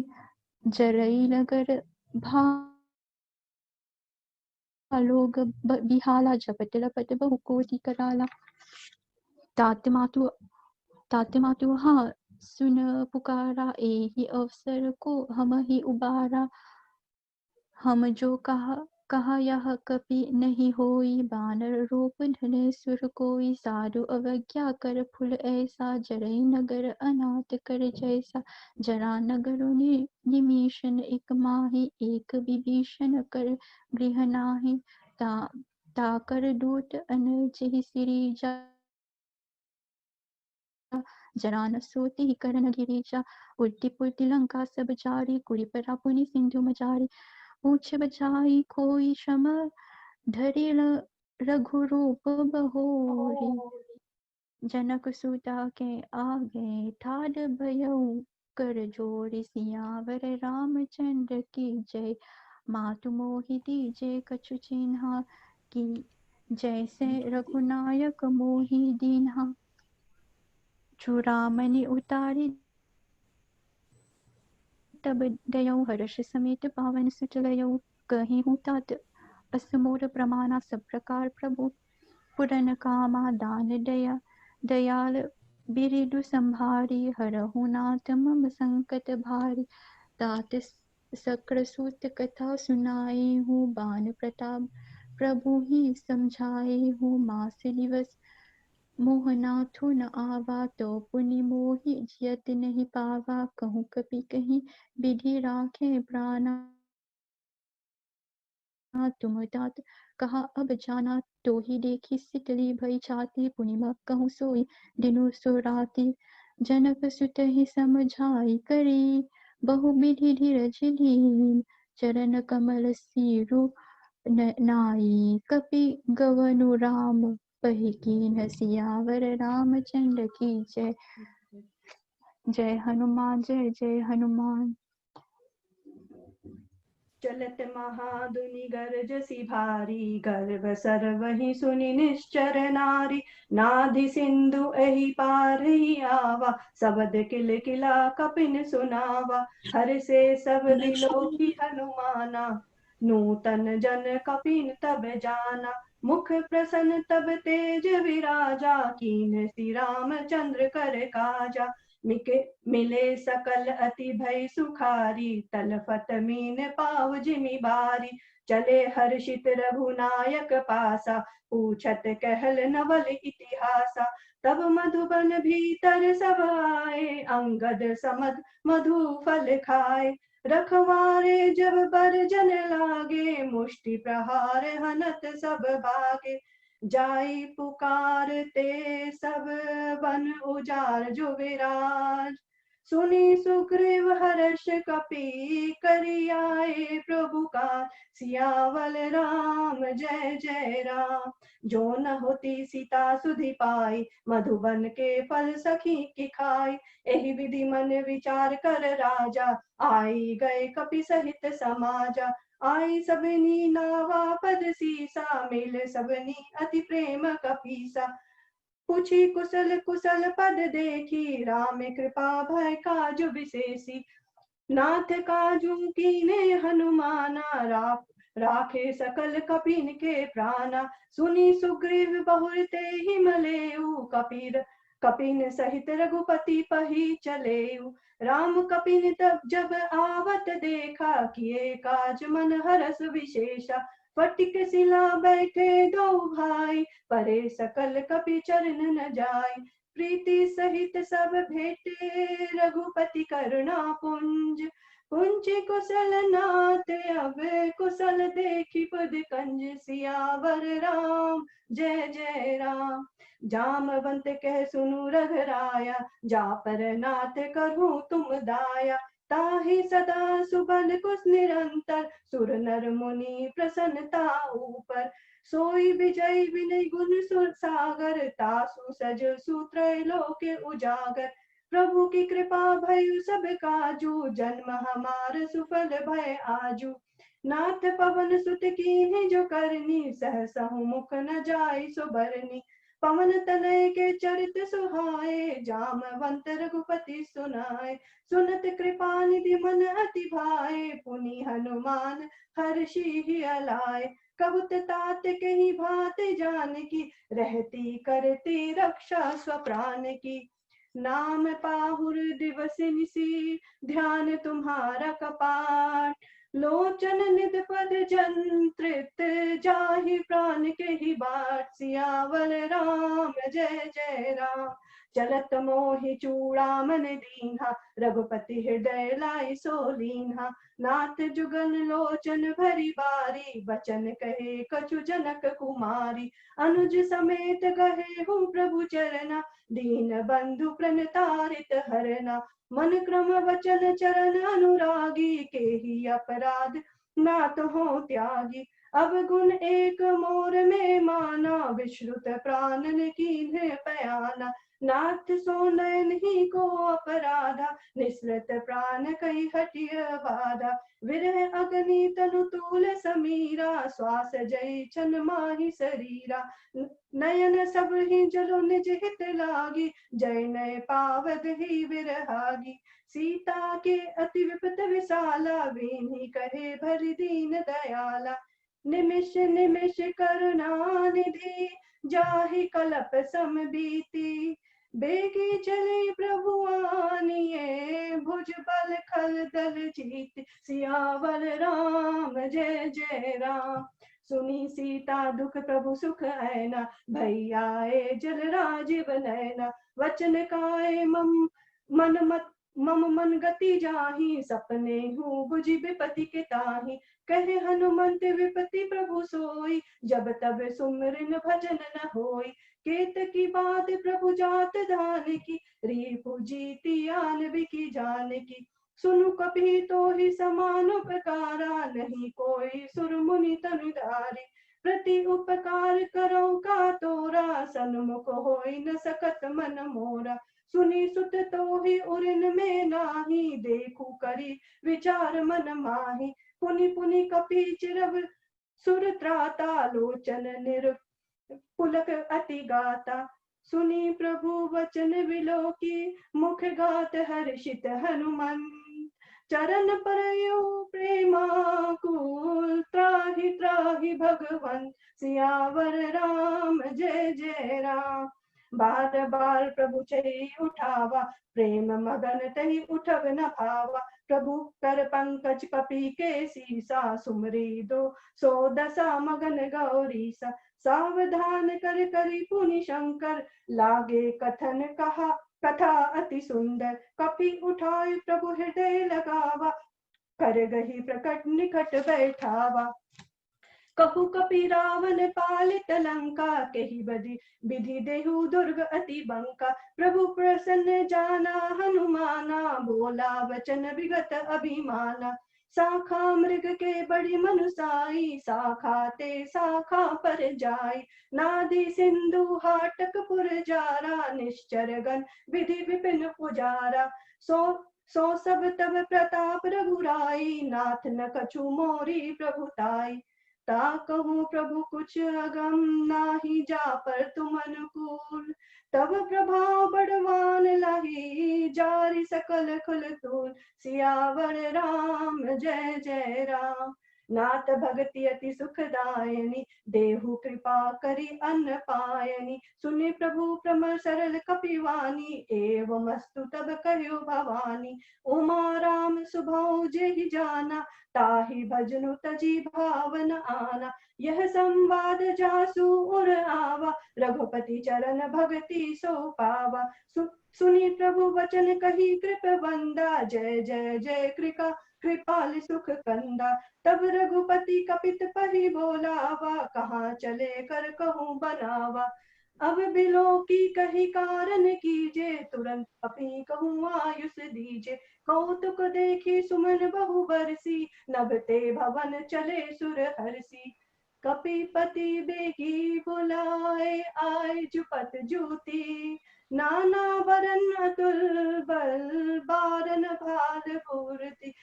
जरई नगर भालोग बिहाला जपत लपत बहु कोटि कराला तात मातु हाँ सुन पुकारा एहि अवसर को हम ही उबारा हम जो कहा यह कपि नहीं होई बानर रूप धने सुर कोई साधु अवज्ञा कर फुल ऐसा जरई नगर अनाथ कर जैसा जरा नगर निमीशन एक माही एक विभीषण कर गृह नाही ताकर दूत अनजहि सिरी जा जरा न सोती करण गिरिजा उल्टी पुल्टी लंका सब जारी कुरी परा पुनि सिंधु मजारी पूछ बचाई कोई क्षम धरिल रघुरूप बहोरी जनक सुता के आगे ठाड भयउ कर जोरी सियावर रामचंद्र की जय मातु मोहि दीजे कछु चिन्हा की जैसे रघुनायक मोहि दीन्हा चूड़ामणि उतारी तब दयौ हर्ष समेत पावन सुत लयौ कहीं हूँ तात असमोर प्रमाणा सब प्रकार प्रभु पुरन कामा दान दया दयाल बिरिदु संभारी हरहु नाथ मम संकट भारी तात सक्र सूत कथा सुनाई हूँ बान प्रताप प्रभु ही समझाए हूँ मास दिवस मोहनाथु न आवा तो पुनि मोहि जियत नहीं पावा कहूँ कपि कहीं विधि राखे प्राणा तुम तात कहा अब जाना तो ही देखी सितली भई छाती पुनिमा कहूँ सोई दिनु सुराती जनक सुत ही समझाई करी बहु विधि धीरज लीन चरण कमल सीरु नाई कपि गवनु राम पही कीन सियावर रामचंद्र की जय। जय हनुमान जय जय हनुमान। चलत महाधुनि गरजसि भारी गर्भ सर्वहि सुनि निश्चर नारी नाधि सिंधु एहि पार ही आवा सबद किल किला कपिन सुनावा हर से सब बिलोकी हनुमाना नूतन जन कपिन तब जाना मुख प्रसन्न तब तेज विराजा कीन श्री रामचंद्र कर काजा मिले सकल अति भय सुखारी तलफत मीन पाव जिमि बारी चले हर्षित रघुनायक पासा पूछत कहल नवल इतिहासा तब मधुबन भीतर सब आए अंगद समद मधु फल खाए रखवारे जब बरजन लागे मुष्टि प्रहार हनत सब भागे जाई पुकारते सब बन उजार जो विराज सुनी सुग्रीव हर्ष कपि करि आए प्रभु का सियावल राम जय जय राम जो न होती सीता सुधि पाई मधुबन के फल सखी की खाई एहि विधि मन विचार कर राजा आई गए कपि सहित समाजा आई सबनी नावा पद सीसा मिल सबनी अति प्रेम कपीसा पूछी कुशल कुशल पद देखी राम कृपा भय काजु विशेषी नाथ काजू कीने हनुमाना राखे सकल कपिन के प्राणा सुनी सुग्रीव बहुरते हिमलेऊ कपिन सहित रघुपति पही चलेऊ राम कपिन तब जब आवत देखा किए काज मन हरस विशेषा फटिक शिला बैठे दो भाई परे सकल कपि चरण न जाय प्रीति सहित सब भेटे रघुपति करुणा पुंज पुंज कुशल नाथ अब कुशल देखी पद कंज सियावर राम जय जय राम जामवंत कह सुनु रघराया जा पर नाथ करूं तुम दाया ताहि सदा सुबन कुश निरंतर सुर नर मुनि प्रसन्नता ऊपर सोई विजय विनय गुण सुर सागर तासु सज सूत्र लोके उजागर प्रभु की कृपा भयु सब काजू जन्म हमार सुफल भय आजू नाथ पवन सुत कीन्ही जो करनी सहसहु मुख न जाय सुबरनी पवन तनय के चरित सुहाए जामवंत रघुपति सुनाए सुनत कृपा निधि मन अति भाए पुनि हनुमान हर्षि अलाए कबूत तात के ही भात जान की रहती करती रक्षा स्वप्राण की नाम पाहुर दिवस निसी ध्यान तुम्हारा कपाट लोचन निध पद जंत्रित जाहि प्राण के ही बाट सियावल राम जय जय राम चलत मोहि चूड़ामन दीन्हा रघुपति हृदय लाई सोलीन्हा नाथ जुगल लोचन भरी बारी बचन कहे कछु जनक कुमारी अनुज समेत गहे हूँ प्रभु चरना दीन बंधु प्रणतारित हरना मन क्रम वचन चरण अनुरागी के ही अपराध नाथ हो त्यागी अब गुण एक मोर में माना विश्रुत प्राणन कीन्ह पयाना नाथ सो नयन ही को अपराधा निसृत प्राण कई हटिय बाधा विरह अग्नि तनु तूल समीरा श्वास जय छन माही शरीरा नयन सब ही जलो निज हित लागी जय नय पावद ही विरहागी सीता के अति विपत विशाला वीनी कहे भरि दीन दयाला निमिष निमिष करुणा निधि जाहि कलप सम बीती बेगी चले प्रभु आनिए भुज बल खल दल जीत सियावल राम जय जय राम सुनी सीता दुख प्रभु सुख ऐना, भैयाए जल राजीव नैना। वचन काए मम मन गति जाहि, सपने हूँ बुझि विपति के ताहि। कहे हनुमंत विपति प्रभु सोई, जब तब सुमिरन भजन न होई। केत की बात प्रभु जात धान की, रिपु जीति आन बिकी जान की। सुनु कपि तो ही समान उपकारा, नहीं कोई सुर मुनि तनुधारी। प्रति उपकार करो का तोरा, सन्मुख होई न सकत मन मोरा। सुनी सुत तो ही उरिन में नाही, देखू करी विचार मन माही। पुनि पुनि कपि चिरब सुर त्राता, लोचन निर पुलक अति गाता। सुनी प्रभु वचन विलोकी, मुख गात हर्षित हनुमंत। चरण परयो प्रेमाकुल, त्राहि त्राहि भगवंत। सियावर राम जय जय राम। बार बार प्रभु चढ़ी उठावा, प्रेम मगन तही उठब न भावा। प्रभु कर पंकज कपि के सीसा, सुमरी दो सो दशा मगन गौरीसा। सावधान कर करी पुनि शंकर, लागे कथन कथा अति सुंदर। कपि उठाई प्रभु हृदय लगावा, कर गही प्रकट निकट बैठावा। कहु कपि रावण पालित लंका, कही बदी विधि देहु दुर्ग अति बंका। प्रभु प्रसन्न जाना हनुमाना, बोला वचन विगत अभिमाना। शाखा मृग के बड़ी मनुसाई, शाखा ते शाखा पर जाई। नादि सिंधु हाटक पुर जारा, निश्चर गण विधि विपिन पुजारा। सो सब तब प्रताप रघुराई, नाथ न कछु मोरी प्रभु ताई। ता कहूँ प्रभु कुछ अगम, नाही जा पर तुम अनुकूल। तब प्रभाव बड़वान लाही, जारी सकल खुल तूल। सियावर राम जय जय राम। नाथ भगति अति सुखदायनी, देहु कृपा करी अन्न पायनी। सुनि प्रभु प्रमर सरल कपिवानी, एवमस्तु तब कह्यो भवानी। उमा राम सुभौ जेहि जाना, ताहि भजनु तजी भावन आना। यह संवाद जासु उर आवा, रघुपति चरण भगति सो पावा। सुनी प्रभु वचन कही कृप बंदा, जय जय जय कृपाल सुख कंदा। तब रघुपति कपित पहि बोलावा, कहाँ चले कर कहूँ बनावा। अब बिलो की कही कारण कीजे, तुरंत कपि कहूँ आयुष दीजे। कौतुक देखी सुमन बहु बरसी, नभते भवन चले सुर हरसी। कपिपति बेगी बुलाए, आए जुपत जूती। नाना वरन अतुल बल, बारन भाल पूर्ति।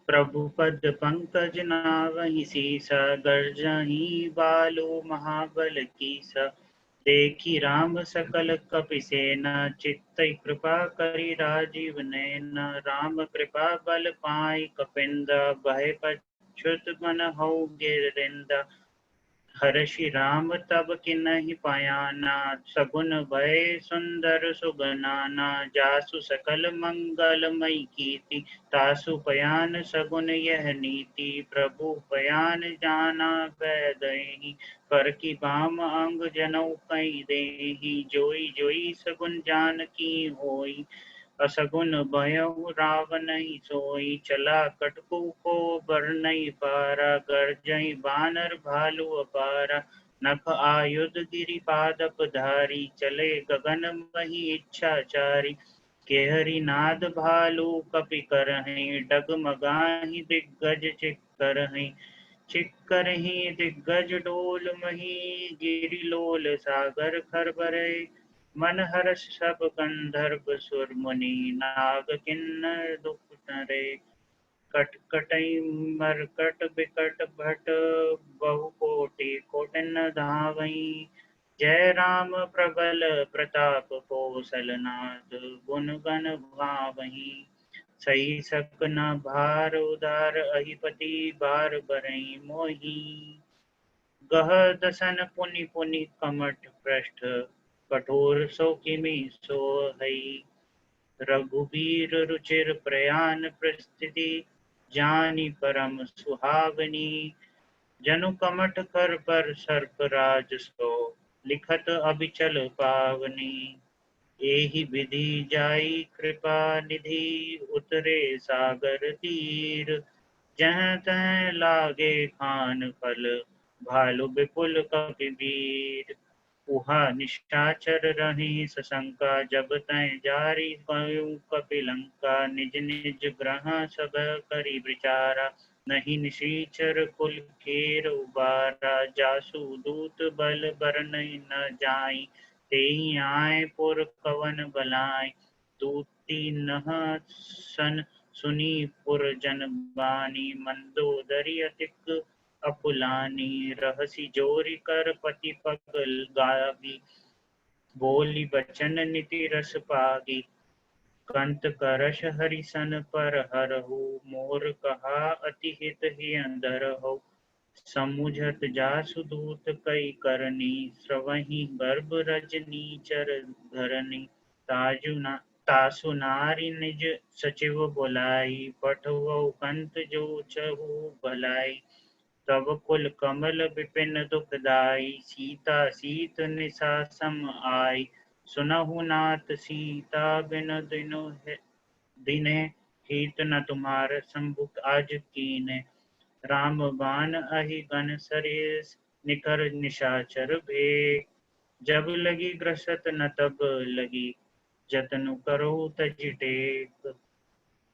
प्रभु पद पंकज नावहि सीसा, गर्जहि बालो महाबल कीसा। देखी राम सकल कपिसेना, चित्त कृपा करी राजीव नैना। राम कृपा बल पाई कपिंदा, भय पच्छुत मन हऊ गिरिंदा। हर्षि राम तब किन्हि पायाना, सगुन भय सुंदर सुगनाना। जासु सकल मंगलमयी कीर्ति, तासु पयान सगुन यह नीति। प्रभु पयान जाना बैदहि, कर की बाम अंग जनऊ कई देहि। जोई जोई सगुन जानकी होई, असगुन भयउ रावणहि सोई। चला कटकु को बर नहीं पारा, गर्जहि बानर भालु अपारा। नख आयुध गिरि पादप धारी, चले गगन मही इच्छाचारी। केहरी नाद भालु कपि करहि, डगमगाहि दिग्गज चिक्करहि। चिक्करहि दिग्गज डोल मही, गिरि लोल सागर खरबरे। मन हर्ष सब गंधर्व सुर मुनि, नाग किन्नर दुख नरे। कटकटई मरकट बिकट भट, बहु कोटि कोटिन धावई। जय राम प्रबल प्रताप कौशलनाथ, गुण गण गावहीं। सही सक न भार उदार, अहिपति बार बरई मोही। गह दसन पुनि पुनि कमठ पृष्ठ, कठोर सो किमि सो हई। रघुबीर रुचिर प्रयाण प्रस्थिति, जानी परम सुहावनी। जनु कमठ कर पर सर्प राज सो, लिखत अबिचल पावनी। एहि विधि जाई कृपा निधि, उतरे सागर तीर। जहाँ तहाँ लागे खान फल, भालु विपुल कपिवीर। उहा निशाचर रही सशंका, जब तय जारी कयूं कपिलंका। निज निज ग्रह सब करी विचारा, नहीं निशीचर कुल केर उबारा। जासु दूत बल बरनई न जाई, तेई आए पुर कवन बलाय। दूती नह सन सुनी पुर जन बानी, मंदोदरी अतिक अपुलानी। रहसी जोरी कर पति पगल गावी, बोली बचन नीति रस पागी। कंत करश हरिसन पर हरहु, मोर कहा अति हित ही अंदर हो। समुझत जासु दूत कई करनी, स्रवहि गर्भ रजनी चर धरनी। तासु नारी निज सचिव बुलाई, पठवौ कंत जो चहु भलाई। तब कुल कमल विपिन दुखदाई, सीता सीत निशा सम आई। सुनहु नाथ सीता बिन दिने, हित न तुम्हार शंभु आज कीने। राम बाण अहि गन सरेस, निकर निशाचर भेद। जब लगी ग्रसत न तब लगी, जतनु करो तज टेक।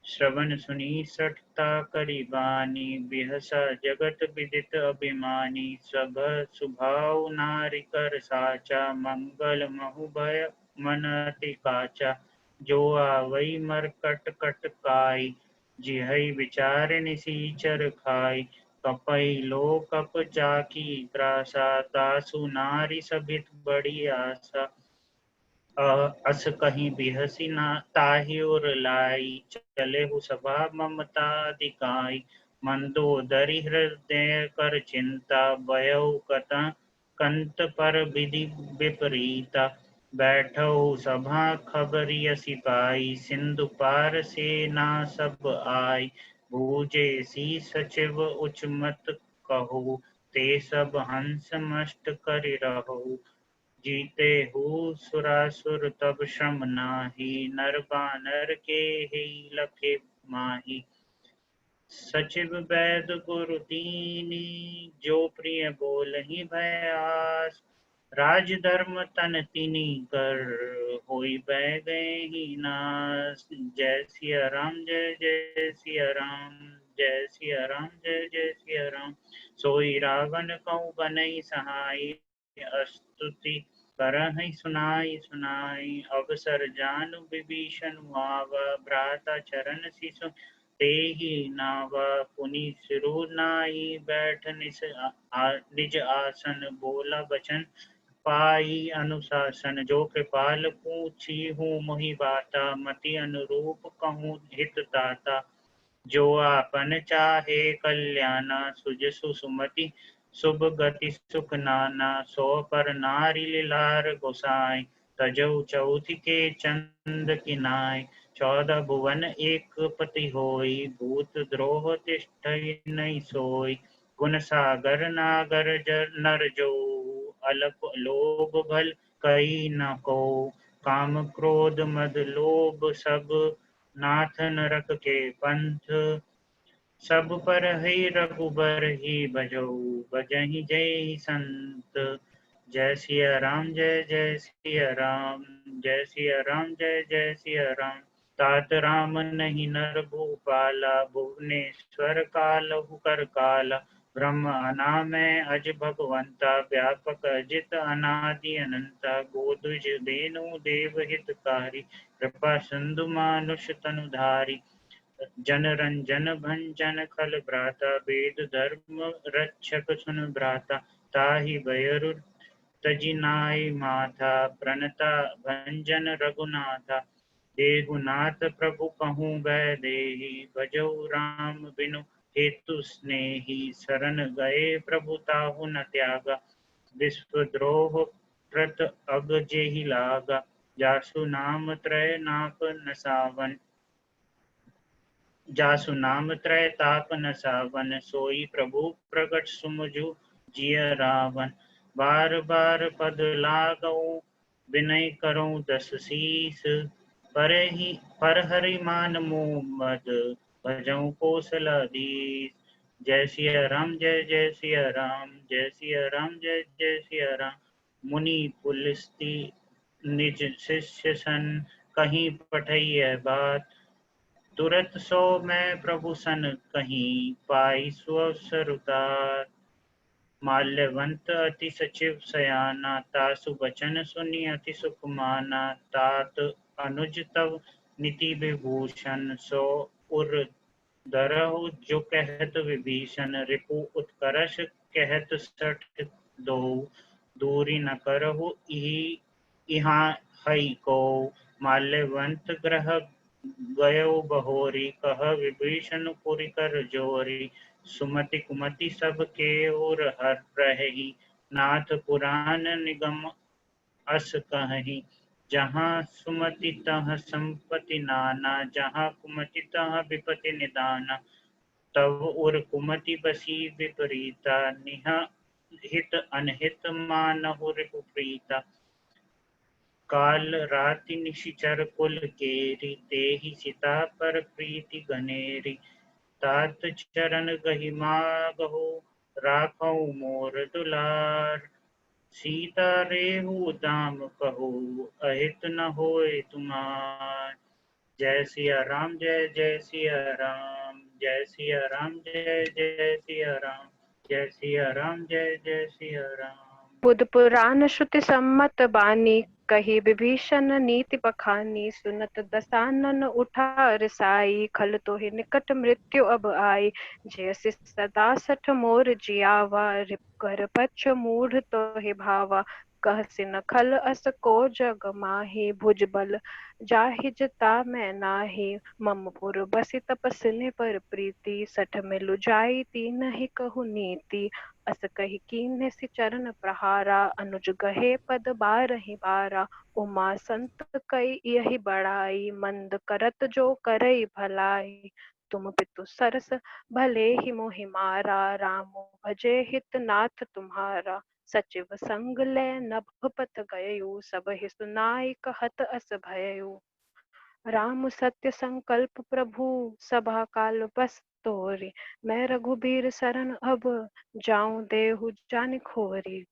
श्रवण सुनी सठता करी बानी, बिहसा जगत विदित अभिमानी। सब सुभाव नारी कर साचा, मंगल महु भय मन अति काचा। जो आवई मरकट कट काई, जिहई विचार निसीचर खाई। कपई लो कप जाकी ग्रासा, तासु नारी सभित बड़ी आशा। अस कहीं बिहसी ना ताहि और लाई, चले हु सभा ममता दिखाई। मंदोदरी हृदय कर चिंता, भयउ कथा कंत पर विधि विपरीता। बैठऊ सभा खबरिय सिपाही, सिंधु पार सेना सब आई। बूझे सी सचिव उच मत कहु, ते सब हंस मस्त करि रहु। जीते हु सुरासुर तब श्रम नाही, नर बानर के ही लखे माही। सचिव वैद गुरु दीनी, जो प्रिय बोलहि भयास। राज धर्म तन तिनी कर, होई बै गए ही नास। जय सिया राम जय जय सिया राम, जय सिया राम जय जय सिया राम। सोई रावण कहूँ बनई सहाय, अस्तुति करहि सुनाई सुनाई। अवसर जानु विभीषण आवा, भ्राता चरण सिसु तेहि नावा। पुनि सिरु नाई बैठ निज आसन, बोला बचन पाई अनुशासन। जो कृपाल पूछी हूँ मोहि बाता, मति अनुरूप कहूँ हित ताता। जो आपन चाहे कल्याणा, सुजसु सुमति शुभ गति सुख नाना। सो पर नारी लिलार गोसाई, तजौ चौथि के चंद किनाय। 14 भुवन एक पति होई, भूत द्रोह तिष्ठइ नहीं सोई। गुण सागर नागर नर जो, अलप लोभ भल कई न को। काम क्रोध मद लोभ सब, नाथ नरक के पंथ। सब पर है रघुबर ही भजऊ, भजहि जय संत। जय सिया राम जय जय सिया राम, जय सिया राम जय जय सिया राम। तात राम नहीं नर भूपाला, भुवनेश्वर कालहु कर काला। ब्रह्म अनामय अज भगवंता, व्यापक अजित अनादि अनंता। गोदुज देनु देव हितकारी, कृपा सिंधु मानुष तनुधारी। जन रंजन भंजन खल भ्राता, वेद धर्म रक्षक सुन भ्राता। ताहि भयरु तजि नाहि माथा, प्रणता भंजन रघुनाथा। देहुनाथ प्रभु कहूँ बै देहि, भजऊ राम बिनु हेतु स्नेही। शरण गए प्रभु ताहु न त्यागा, विश्वद्रोह कृत अग जेहि लागा। जासु नाम त्रय नाप न सावन, जासु नाम त्रय ताप न सावन, सोई प्रभु प्रगट सुमजु जिय रावण। बार बार पद लागऊ, विनय करऊँ दस शीस, पर हरि मान मुँह मद, भजऊँ कौशलाधीश। जय सिया राम जय जय सिया राम, जय सिया राम जय जय सिया राम। मुनि पुलिस्ती निज शिष्य सन, कहीं पठैय बात, तुरत सो मैं प्रभु सन कहीं, पाई सुअवसर उतार। माल्यवंत अति सचिव सयाना, तासु बचन सुनी अति सुख माना। तात अनुज तव नीति विभूषण, सो उर धरहु जो कहत विभीषण। रिपु उत्कर्ष कहत सठ दो, दूरी न करहु इहाँ हई को। माल्यवंत ग्रह गयो बहोरी, कह विभीषण पुरि कर जोरी। सुमति कुमति सब के ओर हर रही, नाथ पुराण निगम अस कहीं। जहाँ सुमति तहाँ संपत्ति नाना, जहाँ कुमति तहाँ विपत्ति निदाना। तब उर कुमति बसी विपरीता, निह हित अनहित मानहु रिपु प्रीता। काल राति निशिचर कुल केरी, तेहि सीता पर प्रीति गनेरी। तात चरण गहि मागहु, राखऊ मोर दुलार। सीता रेहु दाम कहू, अहित न होय तुमार। जय सिया राम जय जय सिया राम, जय सिया राम जय जय सिया राम, जय सिया राम जय जय सिया राम। बुध पुराण श्रुति सम्मत बानी, कही विभीषण नीति बखानी। सुनत दसानन उठा रिसाई, खल तोहि निकट मृत्यु अब आई। जैसे सदा सठ मोर जियावा, रिप कर पक्ष मूढ़ तोहि भावा। कह सिन खल अस को जग माही, भुज बल जाहि जता मैं नाही। मम पुर बसि तपस्नि पर प्रीति, सठ मिलु जाई तीन ही कहु नीति। अस कही कीन्हे सि चरण प्रहारा, अनुज गहे पद बारहि बारा। उमा संत कई यही बड़ाई, मंद करत जो करई भलाई। तुम पितु सरस भले ही मोहि मारा, राम भजे हित नाथ तुम्हारा। सचिव संग ले नभ पत गयउ, सब ही सुनाई कहत अस भयउ। राम सत्य संकल्प प्रभु, सभा काल बस तोरी। मैं रघुबीर सरन अब, जाऊं देहु जानि खोरी।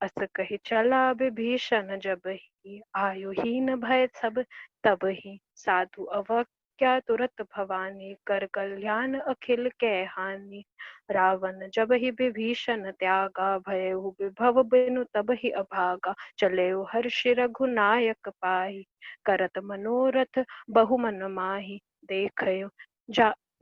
अस कही चला विभीषण जब ही, आयुहीन भय सब तब ही। साधु अवज्ञा तुरत भवानी, कर कल्याण अखिल कै हानि। रावण जब ही विभीषण त्यागा, भयउ विभव बिनु तब ही अभागा। चलेउ हर्षि रघुनायक पाहि, करत मनोरथ बहु मन माहि।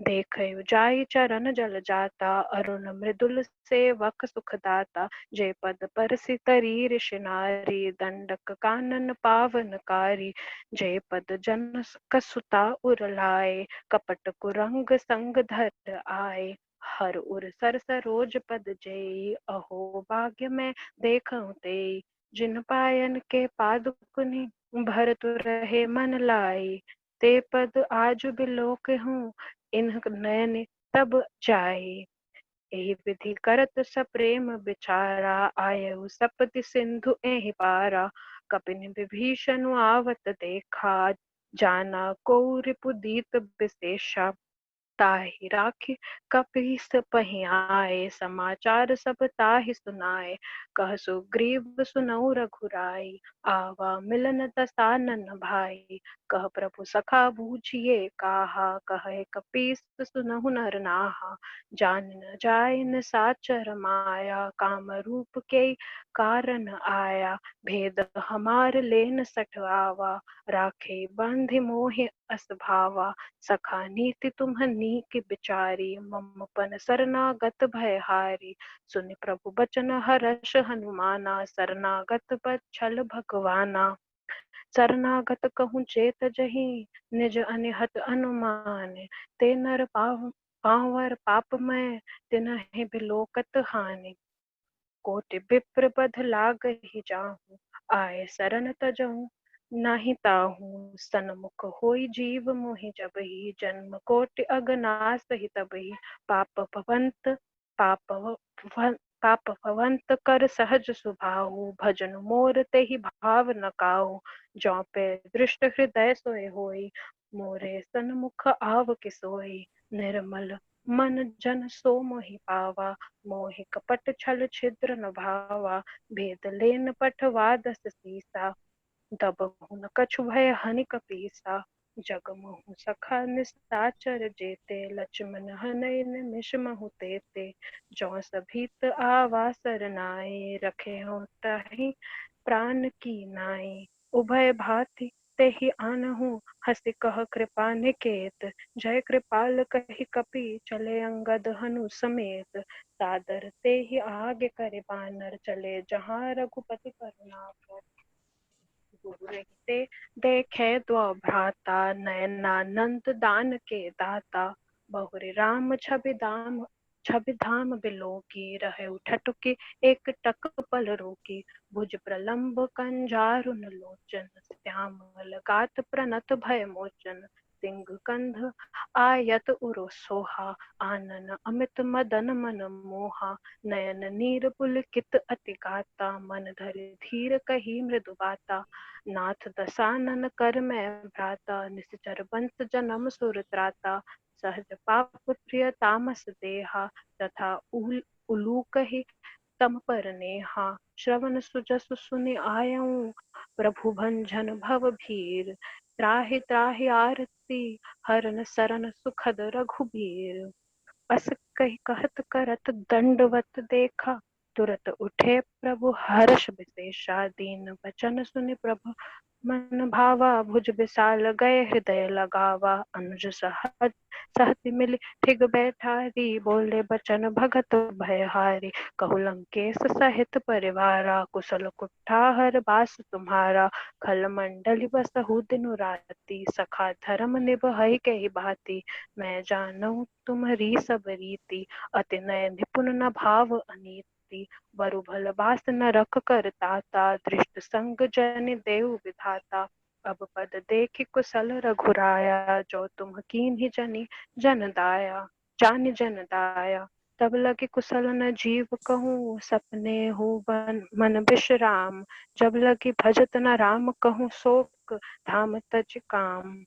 देखयो जाई चरण जल जाता, अरुण मृदुल सेवक सुखदाता। जय पद परसि तरी ऋषि नारी, दंडक कानन पावनकारी। जय पद जन कसुता उर लाए, कपट कुरंग संग धर आए। हर उर सर सरोज पद जयी, अहो भाग्य मैं देखऊं तेई। जिन पायन के पादुकनि, भरत रहे मन लाई। ते पद आज बिलोक हूँ, इन्ह नयन तब जाई। एहि विधि करत सप्रेम विचारा, आयउ सपति सिंधु एहि पारा। कपिन विभीषण आवत देखा, जाना को रिपुदीत विशेषा। ताहि राखि कपि पहि आए, समाचार सब ताहि सुनाए। कह सुग्रीव सुनऊ रघुराई, आवा मिलन दसानन भाई। कह प्रभु सखा बूझिए काहा, कहे कपीस सुनहु नर नाहा। जान न जाय न साचर माया, काम रूप के कारण आया। भेद हमार लेन सठ आवा, राखे बंधि मोहि अस भावा। सखा नीति तुम्हनी की बिचारी, मम पन शरणागत भयहारी। सुनि प्रभु बचन हर्ष हनुमाना, शरणागत बच्छल भगवाना। शरणागत कहूँ चेत जहीं, निज अनिहत अनुमान। ते नर पावर पाप मैं, तिन्हि बिलोकत हानि। कोटि विप्र बध लाग ही जाहूँ, आए शरण तजहूँ। नाही ताहू सन्मुख होई जीव मोहि जबहि जन्म कोटि अगनास ही तबहि पाप भवंत कर सहज सुभाहु भजन मोर ते ही भाव न काहू जौ पे दृष्ट हृदय सोए होई मोरे सन्मुख आव किसोई निर्मल मन जन सो मोहि पावा मोहि कपट छल छिद्र न भावा भेद लेन पठवा दस सीसा दबहु न कछु भय हनि कपीसा जग मोहु सखा निस्ताचर जेते लक्ष्मण हनय निमिष महु तेते जौ सभीत आवासर नाई रखे हो ताहि प्राण की नाई उभय भांति तेहि आनहु हसि कह कृपा निकेत जय कृपाल कहि कपि चले अंगद हनु समेत सादर तेहि आगे करे बानर चले जहाँ रघुपति करुणा रहते देखे द्व भ्राता नयनानंद दान के दाता बहुरी राम छवि धाम बिलो की रहे उठटुकी एक टक पल रोकी भुज प्रलंब कंजारुन लोचन श्याम लगात प्रणत भय मोचन सिंह कंध आयत उरो सोहा आनन अमित मदन मन मोहा नयन नीर पुलकित अति गाता मन धरि धीर कही मृदु बाता नाथ दसानन कर मैं भ्राता निश्चर बंस जन्म सुर त्राता सहज पाप प्रिय तामस देहा तथा उलूक ही तम पर नेहा श्रवण सुजस सुनि आयऊँ प्रभु भंजन भव भीर त्राहि त्राहि आरती हरन सरन सुखद रघुबीर अस कही कहत करत दंडवत देखा तुरत उठे प्रभु हर्ष विशेषा दीन बचन सुनि प्रभु मन भावा भुज विशाल गए हृदय लगावा अनुज सहति मिल ठिग बैठारी बोले बचन भगत भयहारी कहु लंकेश सहित परिवारा कुशल कुठार बास तुम्हारा खल मंडल बसहु दिनु राती सखा धर्म निभहि कही भांति मैं जानूं तुम्हारी सब रीति अति नय निपुण न भाव अनीति बरु भल बास न रख कर ताता दृष्ट संग जन देव विधाता अब पद देखि कुशल रघुराया जो तुम कीन्ही जन दाया तब लगे कुशल न जीव कहूँ सपने हो मन विश्राम जब लगी भजत न राम कहूँ शोक धाम तज काम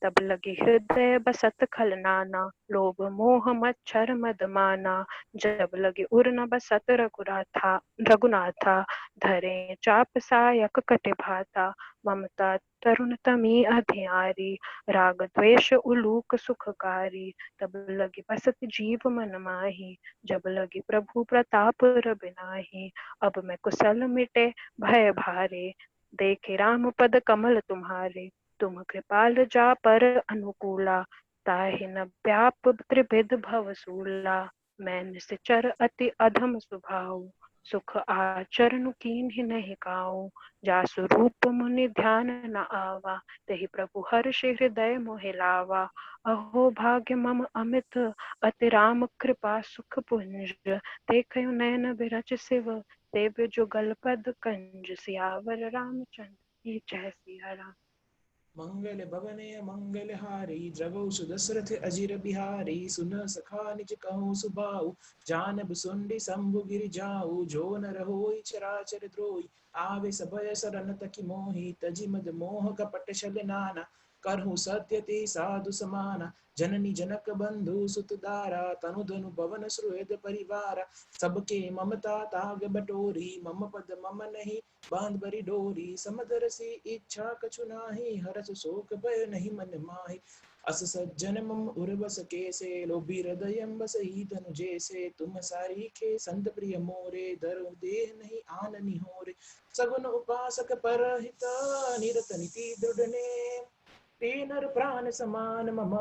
तब लगी हृदय बसत खल नाना लोभ मोह मच्छर मद माना जब लगी उर न बसत रघुनाथा धरे चाप सायक कटि भाता ममता तरुण तमी अधियारी राग द्वेष उलूक सुखकारी तब लगी बसत जीव मन माही जब लगी प्रभु प्रताप रबिनाही अब मैं कुशल मिटे भय भारे देखे राम पद कमल तुम्हारे तुम कृपाल जा पर अनुकूला ताहि न व्याप त्रिविध भव सूला मैं निश्चर अति अधम स्वभाव सुख आचरण कीन्ही नहीं काऊ जासु रूप मुनि ध्यान न आवा तेहि प्रभु हर्ष हृदय मोहि लावा अहो भाग्य मम अमित अति राम कृपा सुख पुंज देखयो नयन बिरच शिव देव जुगल पद कंज सियावर रामचंद्र की जय सिया राम। मंगल भवने मंगल हारी द्रवौ सुदशरथ अजिर बिहारी सुन सखा निज कहूँ सुबाऊ जानब सुंडी शंभु गिर जाऊ जो न रहोई चराचर द्रोही आवे सभय सरन तकी मोही तजि मद मोह कपट छल नाना करहु सत्यति साधु समाना जननी जनक बंधु सुत दारा तनु धनु पवन सुहृद परिवारा सबके ममता ताग बटोरी मम पद मम नहीं बांध बरी डोरी समदर सी इच्छा कछु नाही हरस शोक भय नहीं मन माही अस सज्जन मम उर्वस केसे लोभी हृदय बस ही तनु जैसे तुम सारी खे संत प्रिय मोरे धरु देह नहीं आननी होरे सगुन उपासक परहित निरत नीति दृढ़ने तीनर प्राण समान मम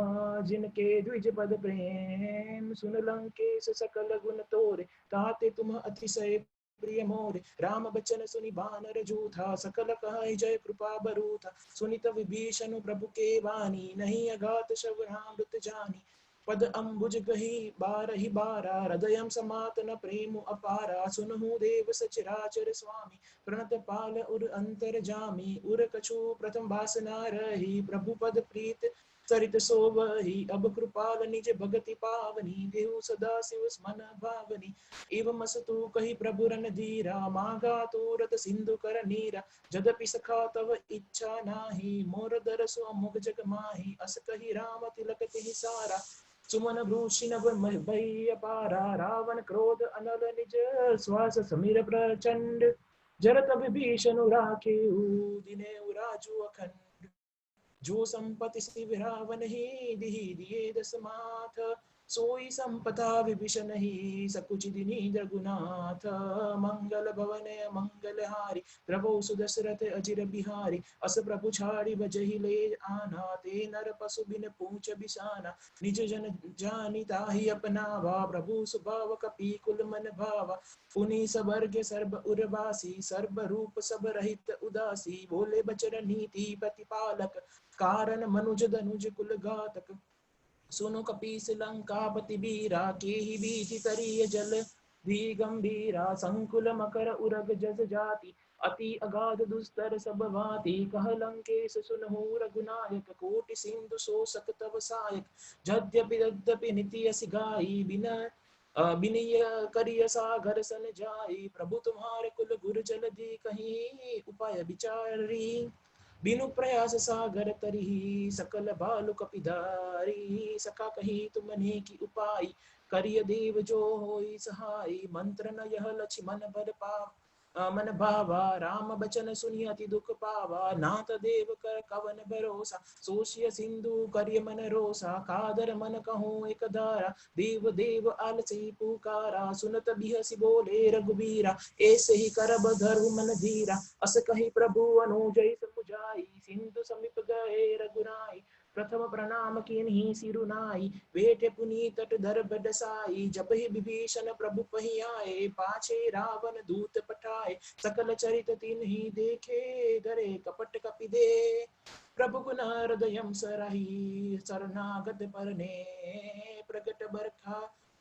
जिनके द्विज पद प्रेम सुन लंकेश सकल गुण तोरे ताते तुम अतिशय प्रिय मोरे राम बचन सुनि बानर जूथा सकल कहाई जय कृपा बरूथा सुनित विभीषण प्रभु के वाणी नहीं अगात शव रामृत जानी पद अंबुज गही बारहि बारा हृदय समातन प्रेम अपारा सुनहु देव सचराचर स्वामी प्रणत पाल उर अंतर जामी उर कछु प्रथम वासना रही प्रभु पद प्रीत चरित सोवही अब कृपाल निज भगति पावनी देहु सदा शिव मन भावनी एवं असतु कही प्रभु रन धीरा मागा तूरत सिंधु कर नीरा जदपि सखा तव इच्छा नाही मोर दरसो अमुक जग माही अस कही राम तिलक तिहि सारा सुमन भ्रूषि नभ भय अपारा रावण क्रोध अनल निज श्वास समीर प्रचंड जरत विभीषण राखे दिने उराजु अखंड जो संपत्ति शिव रावण ही दिए दसमाथ सोई संपदा विभीषण ही सकुच दिनी रघुनाथ मंगल भवन मंगल हारी प्रभु सुदशरथ अजिर बिहारी अस प्रभु छाड़ी बजहि ले आना ते नर पशु बिन पूछ बिसाना निज जन जानी ताहि अपनावा प्रभु स्वभाव कपि कुल मन भावा पुनि सबर्ग सर्ब उर्वासी सर्व रूप सब रहित उदासी बोले बचन नीति प्रतिपालक कारण मनुज धनुज कुल घातक सुनो कपीस लंकापति बीरा के ही बीति तरीय जल धी गंभीरा संकुल मकर उरग जस जाति अति अगाध दुस्तर सब भांति कह लंकेश सुनहु रघुनायक कोटि सिंधु शोषक तव सायक यद्यपि नीति असि गाई बिना बिनय करिय सागर सन जाई प्रभु तुम्हारे कुल गुर जल दी कहीं उपाय विचारी बिनु प्रयास सागर तरी सकल बालु कपिधारी सका कही तुमने की उपाय करिय देव जो होई सहाय मंत्र न यह लक्ष्मण भर पाव मन भावा राम बचन सुनि अति दुख पावा नाथ देव कर कवन भरोसा सोशिय सिंधु करिय मन रोसा कादर मन कहूँ एक धारा देव देव आलसी पुकारा सुनत बिहसी बोले रघुबीरा ऐसे ही करब धरु मन धीरा अस कही प्रभु अनुजय समुझाई सिंधु समीप गए रघुराई प्रथम प्रणाम कीन्ही सिरुनाई बेटे पुनी तट धर बडसाई जब ही विभीषण प्रभु पही आए पाछे रावण दूत पठाए सकल चरित तिन्हि देखे धरे कपट कपि दे प्रभु गुण हृदय सराही शरणागत परने प्रगट बरखा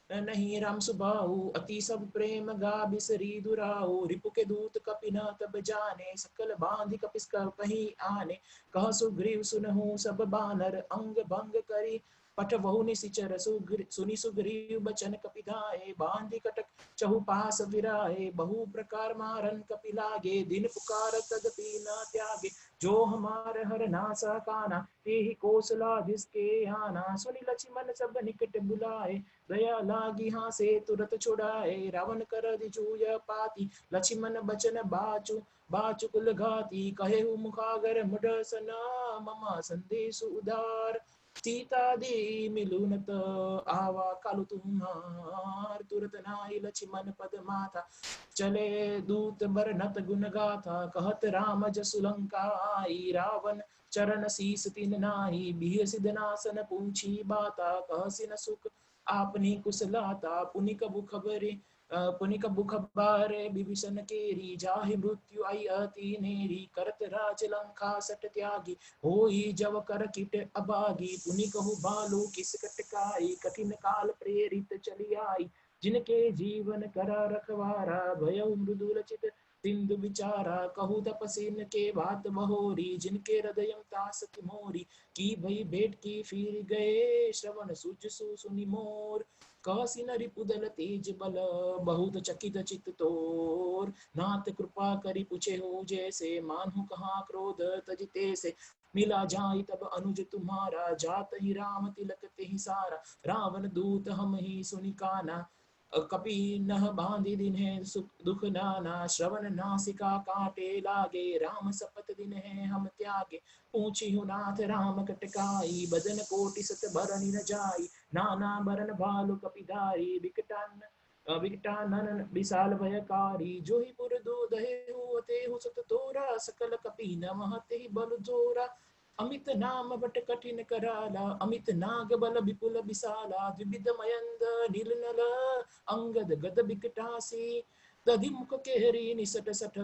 नहीं राम सुबाहु अति सब प्रेम गा बिसरी दुराऊ रिपु के दूत कपि न तब जाने सकल बांधि कपिस कपहि आने कह सुग्रीव सुनहु सब बानर अंग भंग करी पठवहु निशिचर सुनि सुग्रीव बचन कपिधाए बांधि कटक चहुपास विराए बहु प्रकार मारन कपि लागे दिन पुकार तदपि न त्यागे जो हमार हर नासा काना ते ही कौशला जिसके आना सुनि लक्ष्मण सब निकट बुलाए दया लागी हाँ से तुरत छुड़ाए रावण कर दिजूय पाती लक्ष्मण बचन बाचु कुल घाती कहे मुखागर मुड सना ममा संदेश उदार सीता दी मिलुनत आवा कालु तुम्हार तुरत नाई लक्ष्मण पद माथा चले दूत बरनत गुण गाथा कहत राम जसु लंका आई रावण चरण शीस तिन नाई बिह सिद्धनासन पूछी बाता कहसी न सुख आपनी कुशलाता पुनि कबु खबारे विभीषण केरी जाहि मृत्यु आई अति नेरी करत राज लंका सट त्यागी होई जव कर किट अबागी पुनि कहु बालू किस कटकाई कठिन काल प्रेरित चली आई जिनके जीवन करा रखवारा भय मृदुल चित सिंधु विचारा कहु तपसीन के बात बहोरी जिनके हृदय तासक मोरी की भई भेंट की फिर गए श्रवण सुज सुनि मोर कहसी न रिपुदल तेज बल बहुत चकित चित तोर नाथ कृपा करी पूछे हो जैसे मानहु कहाँ क्रोध तजिते से मिला जाई तब अनुज तुम्हारा जात ही राम तिलक तेहि सारा रावण दूत हम ही सुनि काना कपि नह बांधि दिन है सुख दुख नाना श्रवण नासिका काटे लागे राम सपत दिन है हम त्यागे पूछी हूँ नाथ राम कटकाई बदन कोटि सत भरनि न जाई नाना बरन भालु कपिधारी विकटानन विशाल भयकारी जो ही पुर दो दहे होते हो सत तोरा सकल कपि न महते ही बल जोरा अमित नाम बट कठिन कराला अमित नाग बल विपुल विशाला द्विविध मयंद नीलनल अंगद गद बिकटासी दधि मुख केहरी निसट सठ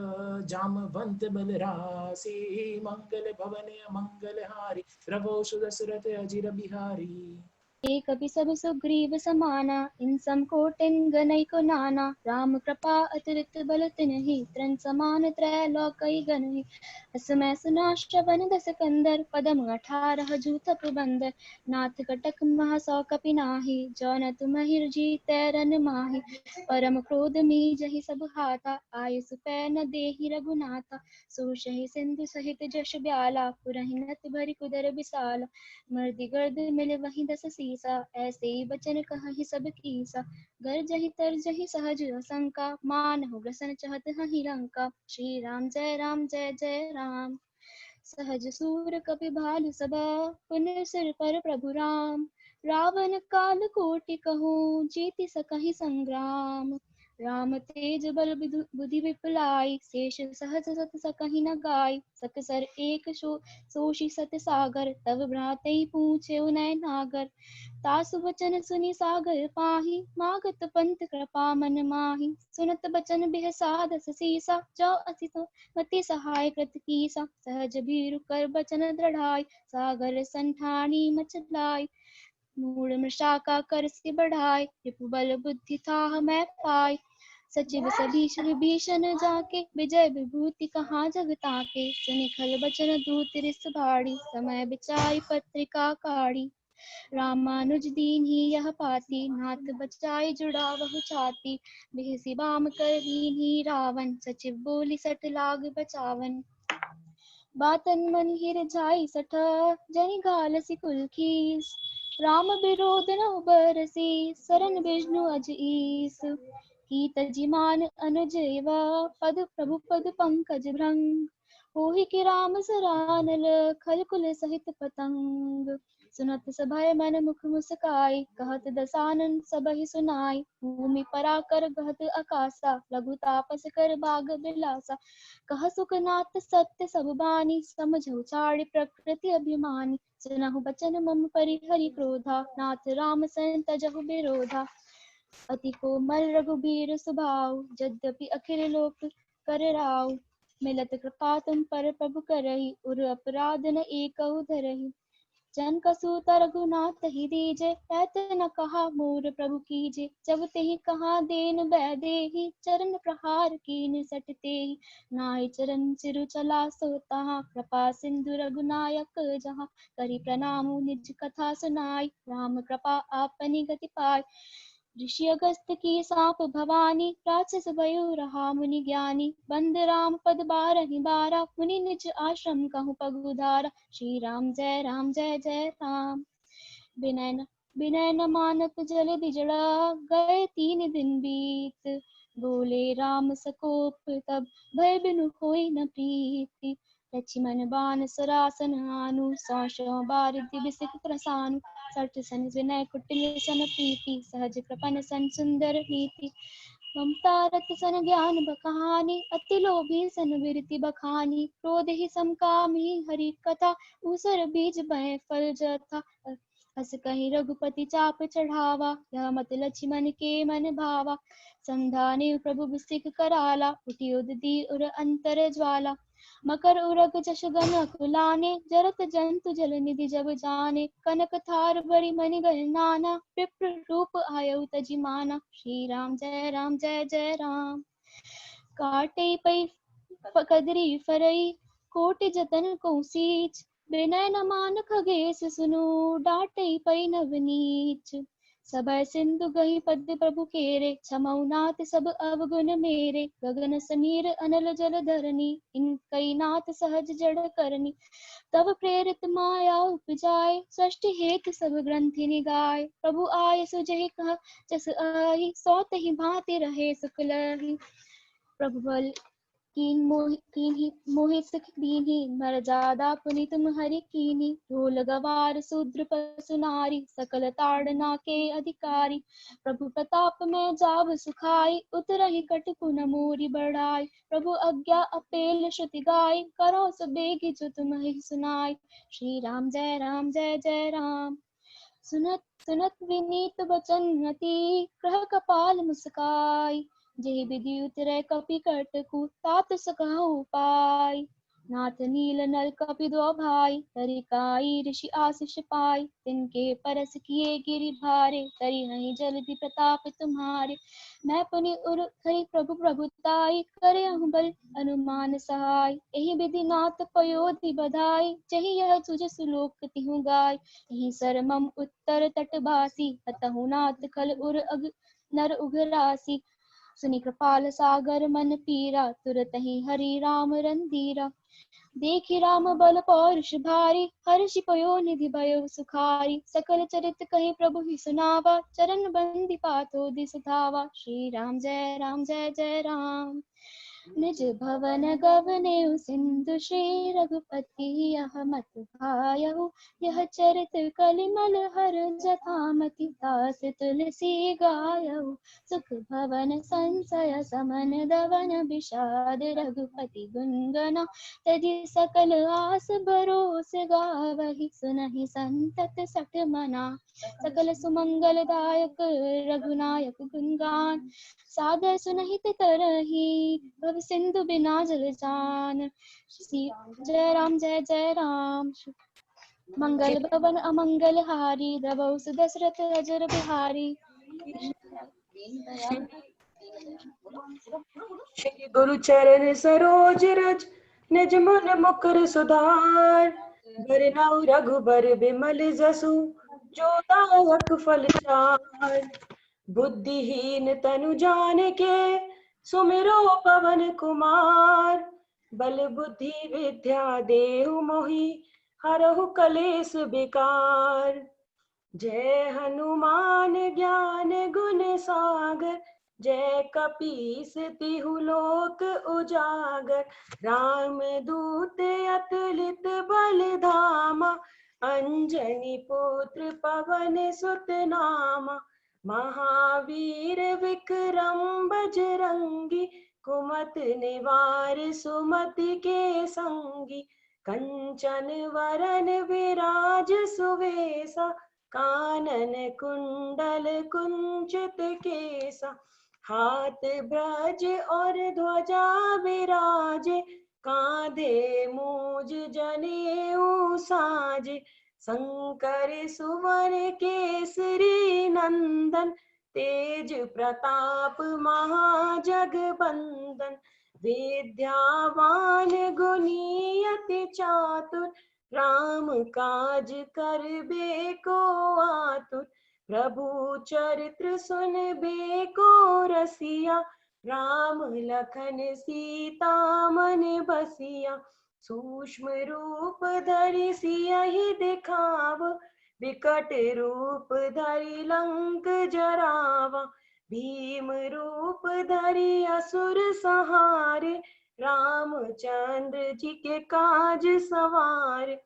जामवंत बलरासी मंगल भवन मंगल हारी प्रभु सुदशरथ अजिर बिहारी। एक कपि सब सुग्रीव समाना, इन सम कोटिन गनैको नाना। राम कृपा अतुलित बल तिन्हि, तृण समान त्रैलोक्य गनहि। असमय सुना श्रवण दस कंदर, पदम 18 जूथ प्रबंदर। नाथ कटक महा सौ कपि नाही, जो न तुम जीतै रन माही। परम क्रोध मीजहि सब हाथा, आय सुपै न देहि रघुनाथा। सोषहि सिंधु सहित जश ब्याला, पुरहि नत भरि कुदर विसाला। मर्दि गर्द मिल वही दस सीसा, ऐसे ही बचन कहि सब कीसा। गर्जहि तरजहि सहज असंका, मानहु ग्रसन चहत हहि लंका। श्री राम जय जय राम। सहज सूर कपि भालु सबा, पुनि सिर पर प्रभु राम। रावण काल कोटि कहूँ, जीति सकहि संग्राम। राम तेज बल बुद्धि विपुलाई, शेष सहज सत सकहि न गाय। सकसर एक सोषि सत सागर, तब भ्रातहि पूछे नय नागर। तासु वचन सुनि सागर पाहि, मागत पंथ कृपा मन माहि। सुनत बचन बिहसादस सीसा, जो अति मति सहाय कृत कीसा। सहज भीरु कर बचन दृढ़ाई, सागर संठानी मचलाई। मूढ़ मृषा का कर से बढ़ाई, रिपु बल बुद्धि थाह मैं पाई। सचिव सभीष विभीषण जाके, विजय विभूति कहाँ जग ताके। सुनि खल बचन दूत रिस भाड़ी, समय बिचाई पत्रिका काढ़ी। रामानुज दीन्ही यह पाती, नाथ बचाए जुड़ावहु छाती। बिहसि बाम कर दीन्ही रावण, सचिव बोली सट लाग बचावन। बातन मन हिर जाई सठ, जनि गाल सिकुल खीस। राम विरोध न बरसी, सरन विष्णु अज ईस। की तजिमान अनुज एवा, पद प्रभु पद पंकज भृंग। होहि कि राम सरानल, खल कुल सहित पतंग। सुनत सभय मन मुख मुस्काई, कहत दसानन सबहि सुनाई। भूमि पराकर गहत आकासा, लघु तापस कर बाग बिलासा। कह सुखनाथ सत्य सब बानी, समझौ चारि प्रकृति अभिमानी। सुनहु बचन मम परिहरि क्रोधा, नाथ राम सन तजहु विरोधा। अति कोमल रघुबीर सुभाऊ, यद्यपि अखिल लोक कर राऊ। मिलत कृपा तुम पर प्रभु करहि, उर अपराध न एकहु धरहि। जन कसूत रघुनाथ ही दीजे, ऐत न कहा मोर प्रभु कीजे। जब तेहि कहा देन बैदेहि, चरण प्रहार कीन सट तेहि। नाहि चरण सिरु चला सो तहाँ, कृपा सिंधु रघुनायक जहाँ। करि प्रणाम निज कथा सुनाई, राम कृपा आपनि गति पाई। ऋषि अगस्त की साप भवानी, राक्षस भयो रहा मुनि ज्ञानी। बंद राम पद बारहि बारा, मुनि निज आश्रम कहूँ पगुधारा। श्री राम जय जय राम। विनय न मानत जल दिजड़ा, गए 3 दिन बीत। बोले राम सकोप तब, भय बिनु होई न प्रीति। लक्ष्मण बान सरासन आनु, सौ बार बिसिक प्रसानु। सठ सन विनय कुटिल सन प्रीति, सहज कृपन सन सुंदर नीति। ममता रत सन ज्ञान बखानी, अति लोभी सन विरति बखानी। क्रोध ही समकामी हरि कथा, ऊसर बीज बह फल जथा। अस कहीं रघुपति चाप चढ़ावा, यह मत लक्ष्मण के मन भावा। संधाने प्रभु बिसिक कराला, उठी उदती उर अंतर ज्वाला। मकर उरग जश गन अकुलाने, जरत जंतु जल निधि जब जाने। कनक थार बड़ी मणि गल नाना, विप्र रूप आयु तजि माना। श्री राम जय जय राम। काटे पै कदरी फरई, कोटि जतन को सींच। विनय न मान खगेश सुनु, डांटे पै नवनीच। सभय सिंधु गहि पद प्रभु केरे, छमौ नाथ सब अवगुण मेरे। गगन समीर अनल जल धरनी, इनकई नाथ सहज जड़ करनी। तब प्रेरित माया उपजाय, सृष्टि हेतु सब ग्रंथि निगाय। प्रभु आय सुजहि कह जस आई, सौ तहि भांति रहे सुख लहि। प्रभु बल कीन्ही मोहि सुख दीन्ही, मर्यादा पुनि तुम हरि कीन्ही। ढोल गवार शूद्र पशु नारी, सकल ताड़ना के अधिकारी। प्रभु प्रताप में जाव सुखाई, उतरहि कटकु न मोरि बढ़ाई। प्रभु आज्ञा अपेल श्रुति गाय, करो सबेगी जो तुम्हें सुनाई। श्री राम जय जय राम। सुनत विनीत बचन अति, ग्रह कपाल मुस्काई। जेहि विधि उतरै कपि कटकु, तात सकहु उपाय। नाथ नील नल कपि दो भाई, तरिकाई ऋषि आशीष पाई। तिनके परस किए गिरि भारे, तरि नहीं जलधि प्रताप तुम्हारे। मैं पुनि उर खरी प्रभु प्रभुताई, करे अहु बल अनुमान सहाय। एहि विधि नाथ पयोधि बधाई, जहि यह तुझ सुलोक तिहु गाय। यही सर मम उत्तर तट बासी, हतहु नाथ खल उर अग नर उघरासी। सुनि कृपाल सागर मन पीरा, तुरत ही हरि राम रंधीरा। देखि राम बल पौरुष भारी, हर्षि पयो निधि भयो सुखारी। सकल चरित कहि प्रभु ही सुनावा, चरण बंदी पातो दिस धावा। श्री राम जय जय राम। निज भवन गवनेउ सिंधु, श्री रघुपति यह मत भायहु। यह चरित कलिमल हर जथामति, दास तुलसी गायहु। सुख भवन संसय समन दवन विषाद, रघुपति गुण गना तजि सकल आस भरोस गावहि। सुनहि संतत सठ मना, सकल सुमंगल दायक रघुनायक गुणगान। सादर सुनहित तरहि, भव सिंधु बिना जल जान। श्री जय राम। मंगल भवन अमंगल हारी, द्रवहु सुदशरथ अजर बिहारी। श्री गुरु चरण सरोज रज, निज मन मुकुर सुधार। बरनउँ रघुबर बिमल जसु, जो दायक फल चार। बुद्धिहीन तनु जानिके, सुमिरो पवन कुमार। बल बुद्धि विद्या देहु मोहि, हरहु कलेस विकार। जय हनुमान ज्ञान गुण सागर, जय कपीस तिहु लोक उजागर। राम दूत अतुलित बल धामा, अंजनी पुत्र पवन सुत नामा। महावीर विक्रम बजरंगी, कुमति निवार सुमति के संगी। कंचन वरन विराज सुवेसा, कानन कुंडल कुंचित केसा। हाथ ब्रज और ध्वजा विराजे, कांधे मूज जनेऊ साजे। शंकर सुवन केसरी नंदन, तेज प्रताप महाजगबंदन। विद्यावान गुणी अति चातुर, राम काज करबे को आतुर। प्रभु चरित्र सुनबे को रसिया, राम लखन सीता मन बसिया। सूक्ष्म रूप धरि सियहि दिखाव, विकट रूप धरि लंक जरावा। भीम रूप धरि असुर संहारे, रामचंद्र जी के काज सवारे।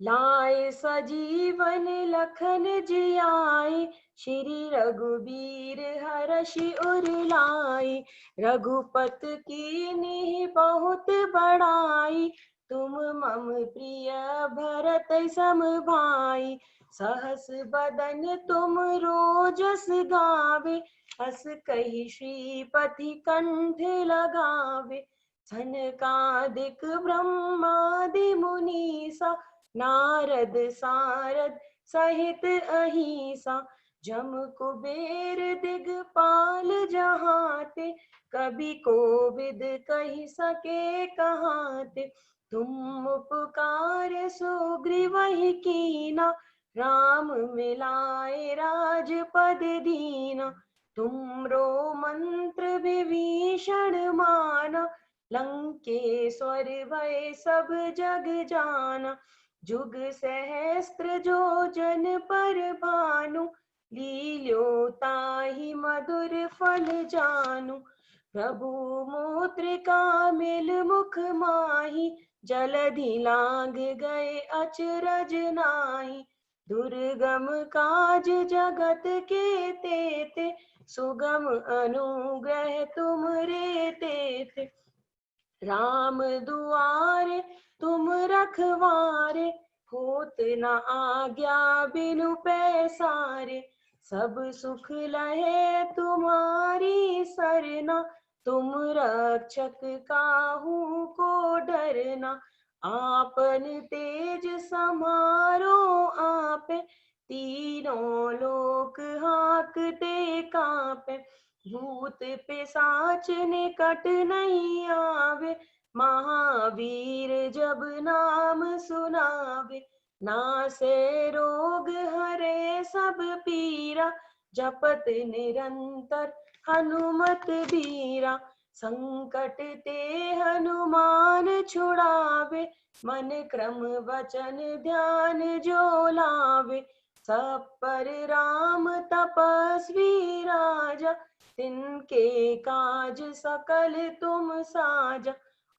लाए सजीवन लखन जियाए, श्री रघुबीर हरषि उर लाए। रघुपत कीन्ही बहुत बड़ाई, तुम मम प्रिय भरत सम भाई। सहस बदन तुम रोजस गावे, हस कहि श्रीपति कंठ लगावे। सनकादिक ब्रह्मादि मुनीसा, नारद सारद सहित अहिसा। जम कुबेर दिगपाल जहाते, कभी कोविद कहि सके कहाते। तुम उपकार सुग्रीवहि कीना, राम मिलाए राजपद दीना। तुमरो मंत्र विभीषण माना, लंकेश्वर भय सब जग जाना। जुग सहस्त्र जो जन पर भानु, लील्योताहि मधुर फल जानु। प्रभु मुद्रिका मिल मुख माहि, जलधि लांघ गए अचरज नाहि। दुर्गम काज जगत के तेते, सुगम अनुग्रह तुम रे तेते। राम दुआरे तुम रखवारे, होत न आज्ञा बिनु पैसारे। सब सुख लहे तुम्हारी सरना, तुम रक्षक काहू को डरना, आपन तेज समारो आपे, तीनों लोक हाँकते कांपे। भूत पिशाच निकट नहीं आवे, महावीर जब नाम सुनावे। नासे रोग हरे सब पीरा, जपत निरंतर हनुमत बीरा। संकट ते हनुमान छुड़ावे, मन क्रम वचन ध्यान जो लावे। सब पर राम तपस्वी राजा, तिनके काज सकल तुम साजा।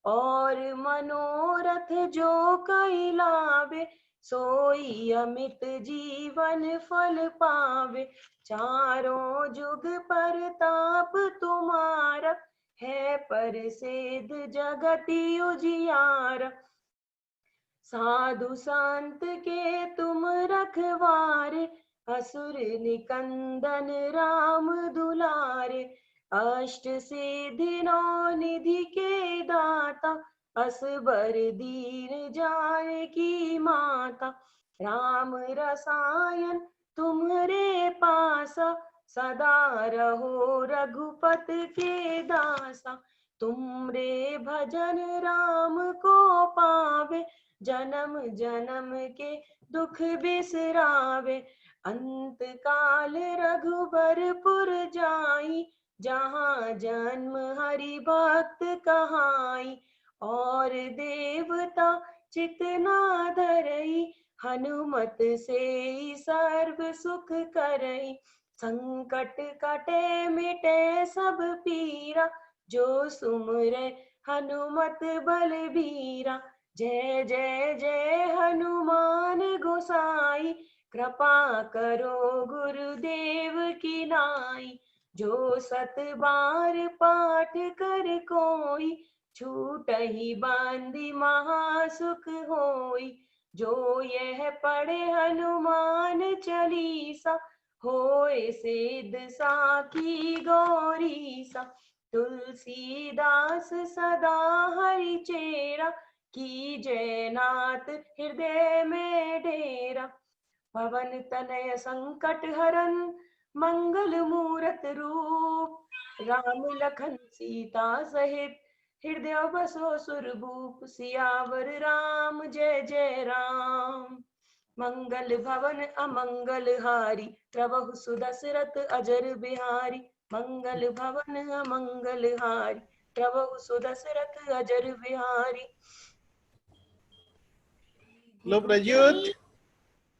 और मनोरथ जो कई लावे, सोई अमित जीवन फल पावे। चारों जुग परताप तुम्हारा, है प्रसिद्ध जगति उजियारा। साधु संत के तुम रखवारे, असुर निकंदन राम दुलारे। अष्ट सिद्धि नौ निधि के दाता, असबर दीन जानकी माता। राम रसायन तुम्हारे पासा, सदा रहो रघुपत के दासा। तुमरे भजन राम को पावे, जन्म जन्म के दुख बिसरावे। अंत काल रघुबरपुर जाई, जहाँ जन्म हरि भक्त कहाई। और देवता चित न धरई, हनुमत से सर्व सुख करई। संकट कटे मिटे सब पीरा, जो सुमरे हनुमत बलबीरा। जय जय जय हनुमान गोसाई, कृपा करो गुरुदेव की नाई। जो सत बार पाठ कर कोई, छूटहि बंदी महासुख होई। जो यह पढ़े हनुमान चालीसा, होए सिद्ध साखी गौरीसा। तुलसीदास सदा हरि चेरा, की जयनाथ हृदय में डेरा। पवन तनय संकट हरन, मंगल मूरत रूप। राम लखन सीता सहित, हृदय बसो सुरभूप। सियावर राम जय जय राम। मंगल भवन अमंगल हारी, प्रभु सुदशरथ अजर बिहारी। मंगल भवन अमंगल हारी, प्रभु सुदशरथ अजर बिहारी। लो प्रज्योत।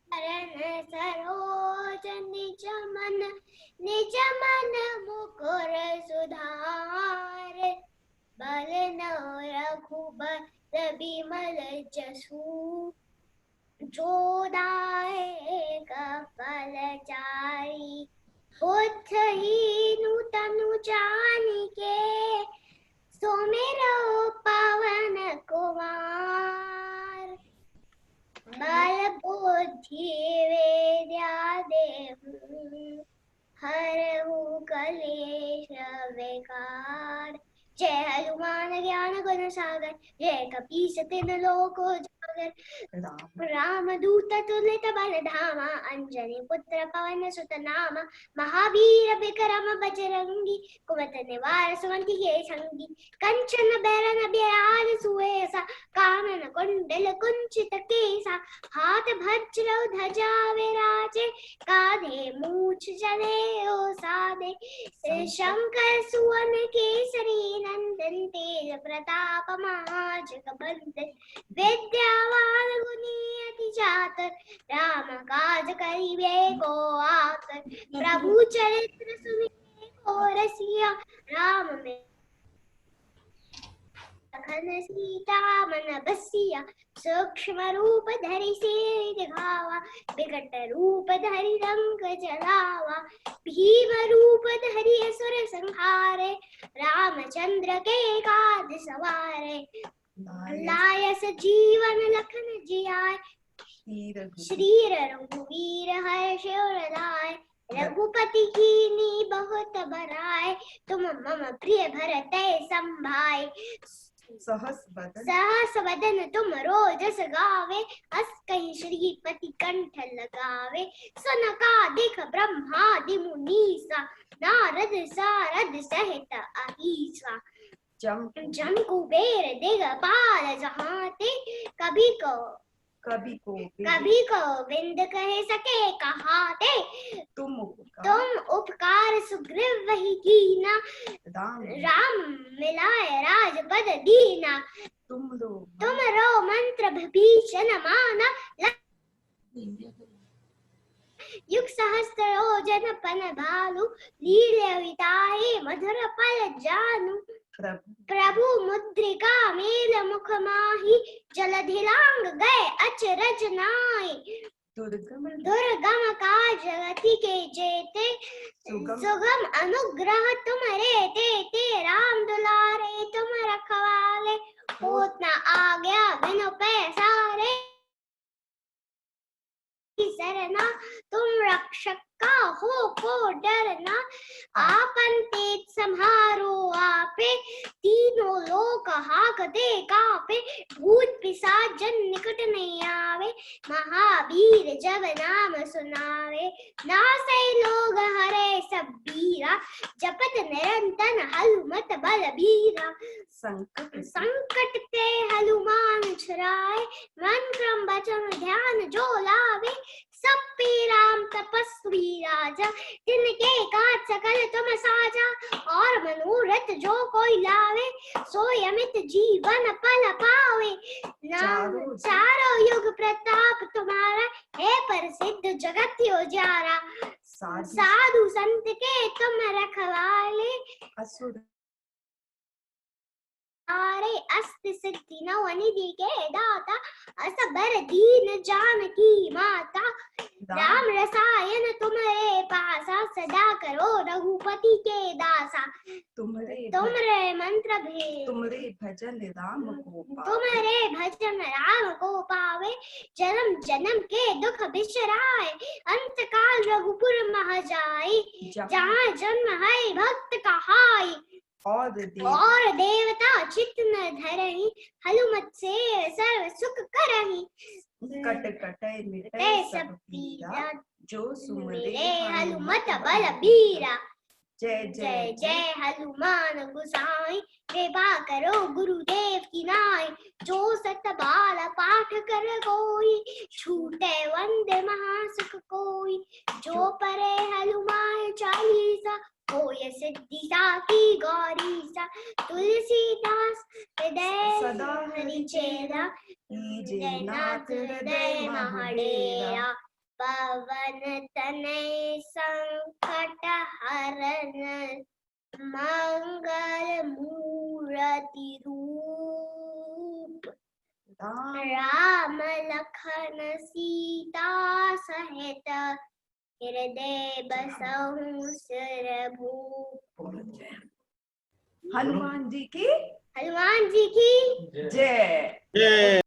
चरण सरोज निज मन मुकुर सुधारे। बल न रघुबर बिमल जसु, जो दायक फल चारि। बुद्धहीनु तनु जानिके, सुमिरौ पवन कुमार। बल बुद्धि विद्या देहु, हरहु कलेश विकार। जय हनुमान ज्ञान गुण सागर, जय कपीस तिन लोक उजागर। राम दूत तुलित बल धामा, अंजनी पुत्र पवन सुत नामा। महावीर विक्रम बजरंगी, कुमत निवार सुमति के संगी। कंचन बरन बिराज सुवेसा, कानन कुंडल कुंचित केसा। हाथ वज्र ध्वजा विराजे, कांधे मूछ जनेऊ साधे। शंकर सुवन केसरी नंदन, तेज प्रताप महाजगबंदन। विद्यावान गुणी अति चातुर, राम काज करिबे को आतुर। प्रभु चरित्र सुनिबे को रसिया, राम में लखन सीता मन बसिया। सूक्ष्म रूप धरि सिर दिखावा, विकट रूप धरि लंक जलावा। भीम रूप धरि असुर संहारे, रामचंद्र के काज सवारे। लायस जीवन लखन जियाए, श्री रघुवीर हर्ष उर लाए। रघुपति कीनी बहुत बड़ाई, तुम मम प्रिय भरत संभाय। सहस बदन सहस वदन तुम रोजस गावे, अस कहीं श्रीपति कंठ लगावे। सनकादिक ब्रह्मादि मुनीसा, नारद सारद सहित अहीसा। जम कुबेर दिगपाल जहाते, कभी को विंद कहे सके कहाते। तुम उपकार सुग्रीव वही कीना, राम मिलाए राजपद दीना। तुम रो मंत्र विभीषण माना, युग सहस्त्र योजन पन भालू। लील्य विताहि मधुर पल जानू। प्रभु मुद्रिका मेल मुख माही, जलधिलांग गए अचरज नाई। दुर्गम काज जगति के जेते, सुगम अनुग्रह तुमरे तेते। राम दुलारे तुम रखवाले, होत न आज्ञा बिनु पैसारे। सरना तुम रक्षक का हो को डरना, आपन तेज सम्हारो आपे। तीनों लोक हाकते कापे, भूत पिशाच जन निकट नहीं आवे। महावीर जब नाम सुनावे, नासै लोग हरे सब बीरा। जपत निरंतर हनुमत बलबीरा। संकट ते हनुमान छुड़ाए, मन क्रम वचन ध्यान जो लावे। सब पे राम तपस्वी राजा, तिनके काज सकल तुम साजा। और मनोरथ जो कोई लावे, सोई अमित जीवन पल पावे। चारों युग प्रताप तुम्हारा, है प्रसिद्ध जगत उजियारा। साधु संत के तुम रखवाले, अरे अस्त सिद्धि नवनिधि के दाता। असबर दीन जानकी माता, राम रसायन तुम्हारे पासा। सदा करो रघुपति के दासा। तुमरे मंत्र भेद तुमरे भजन राम को पावे। जन्म जन्म के दुख बिसराए, अंत काल रघुपुर मह जाई। जहाँ जन्म है भक्त कहाई, और देवता चित्त न धरहि। हनुमत से सर्व सुख करहि, कट कटै मिटै सब पीरा। जो सुमिरै हनुमत बलबीरा। जय जय जय हनुमान गोसाई, कृपा करो गुरुदेव की नाई। जो सत बाल पाठ कर कोई, छूटे वंदे महासुख कोई। जो पढ़े हनुमान चालीसा, होय सिद्धि साखी गौरीसा। तुलसीदास हृदय सदा हरिचेरा, कीजे नाथ हृदय महडेरा। पवन तनय संकट हरन, मंगल मूर्ति रूप। राम लखन सीता सहित, हृदय बसहु सिर भूप। हनुमान जी की जय। जय।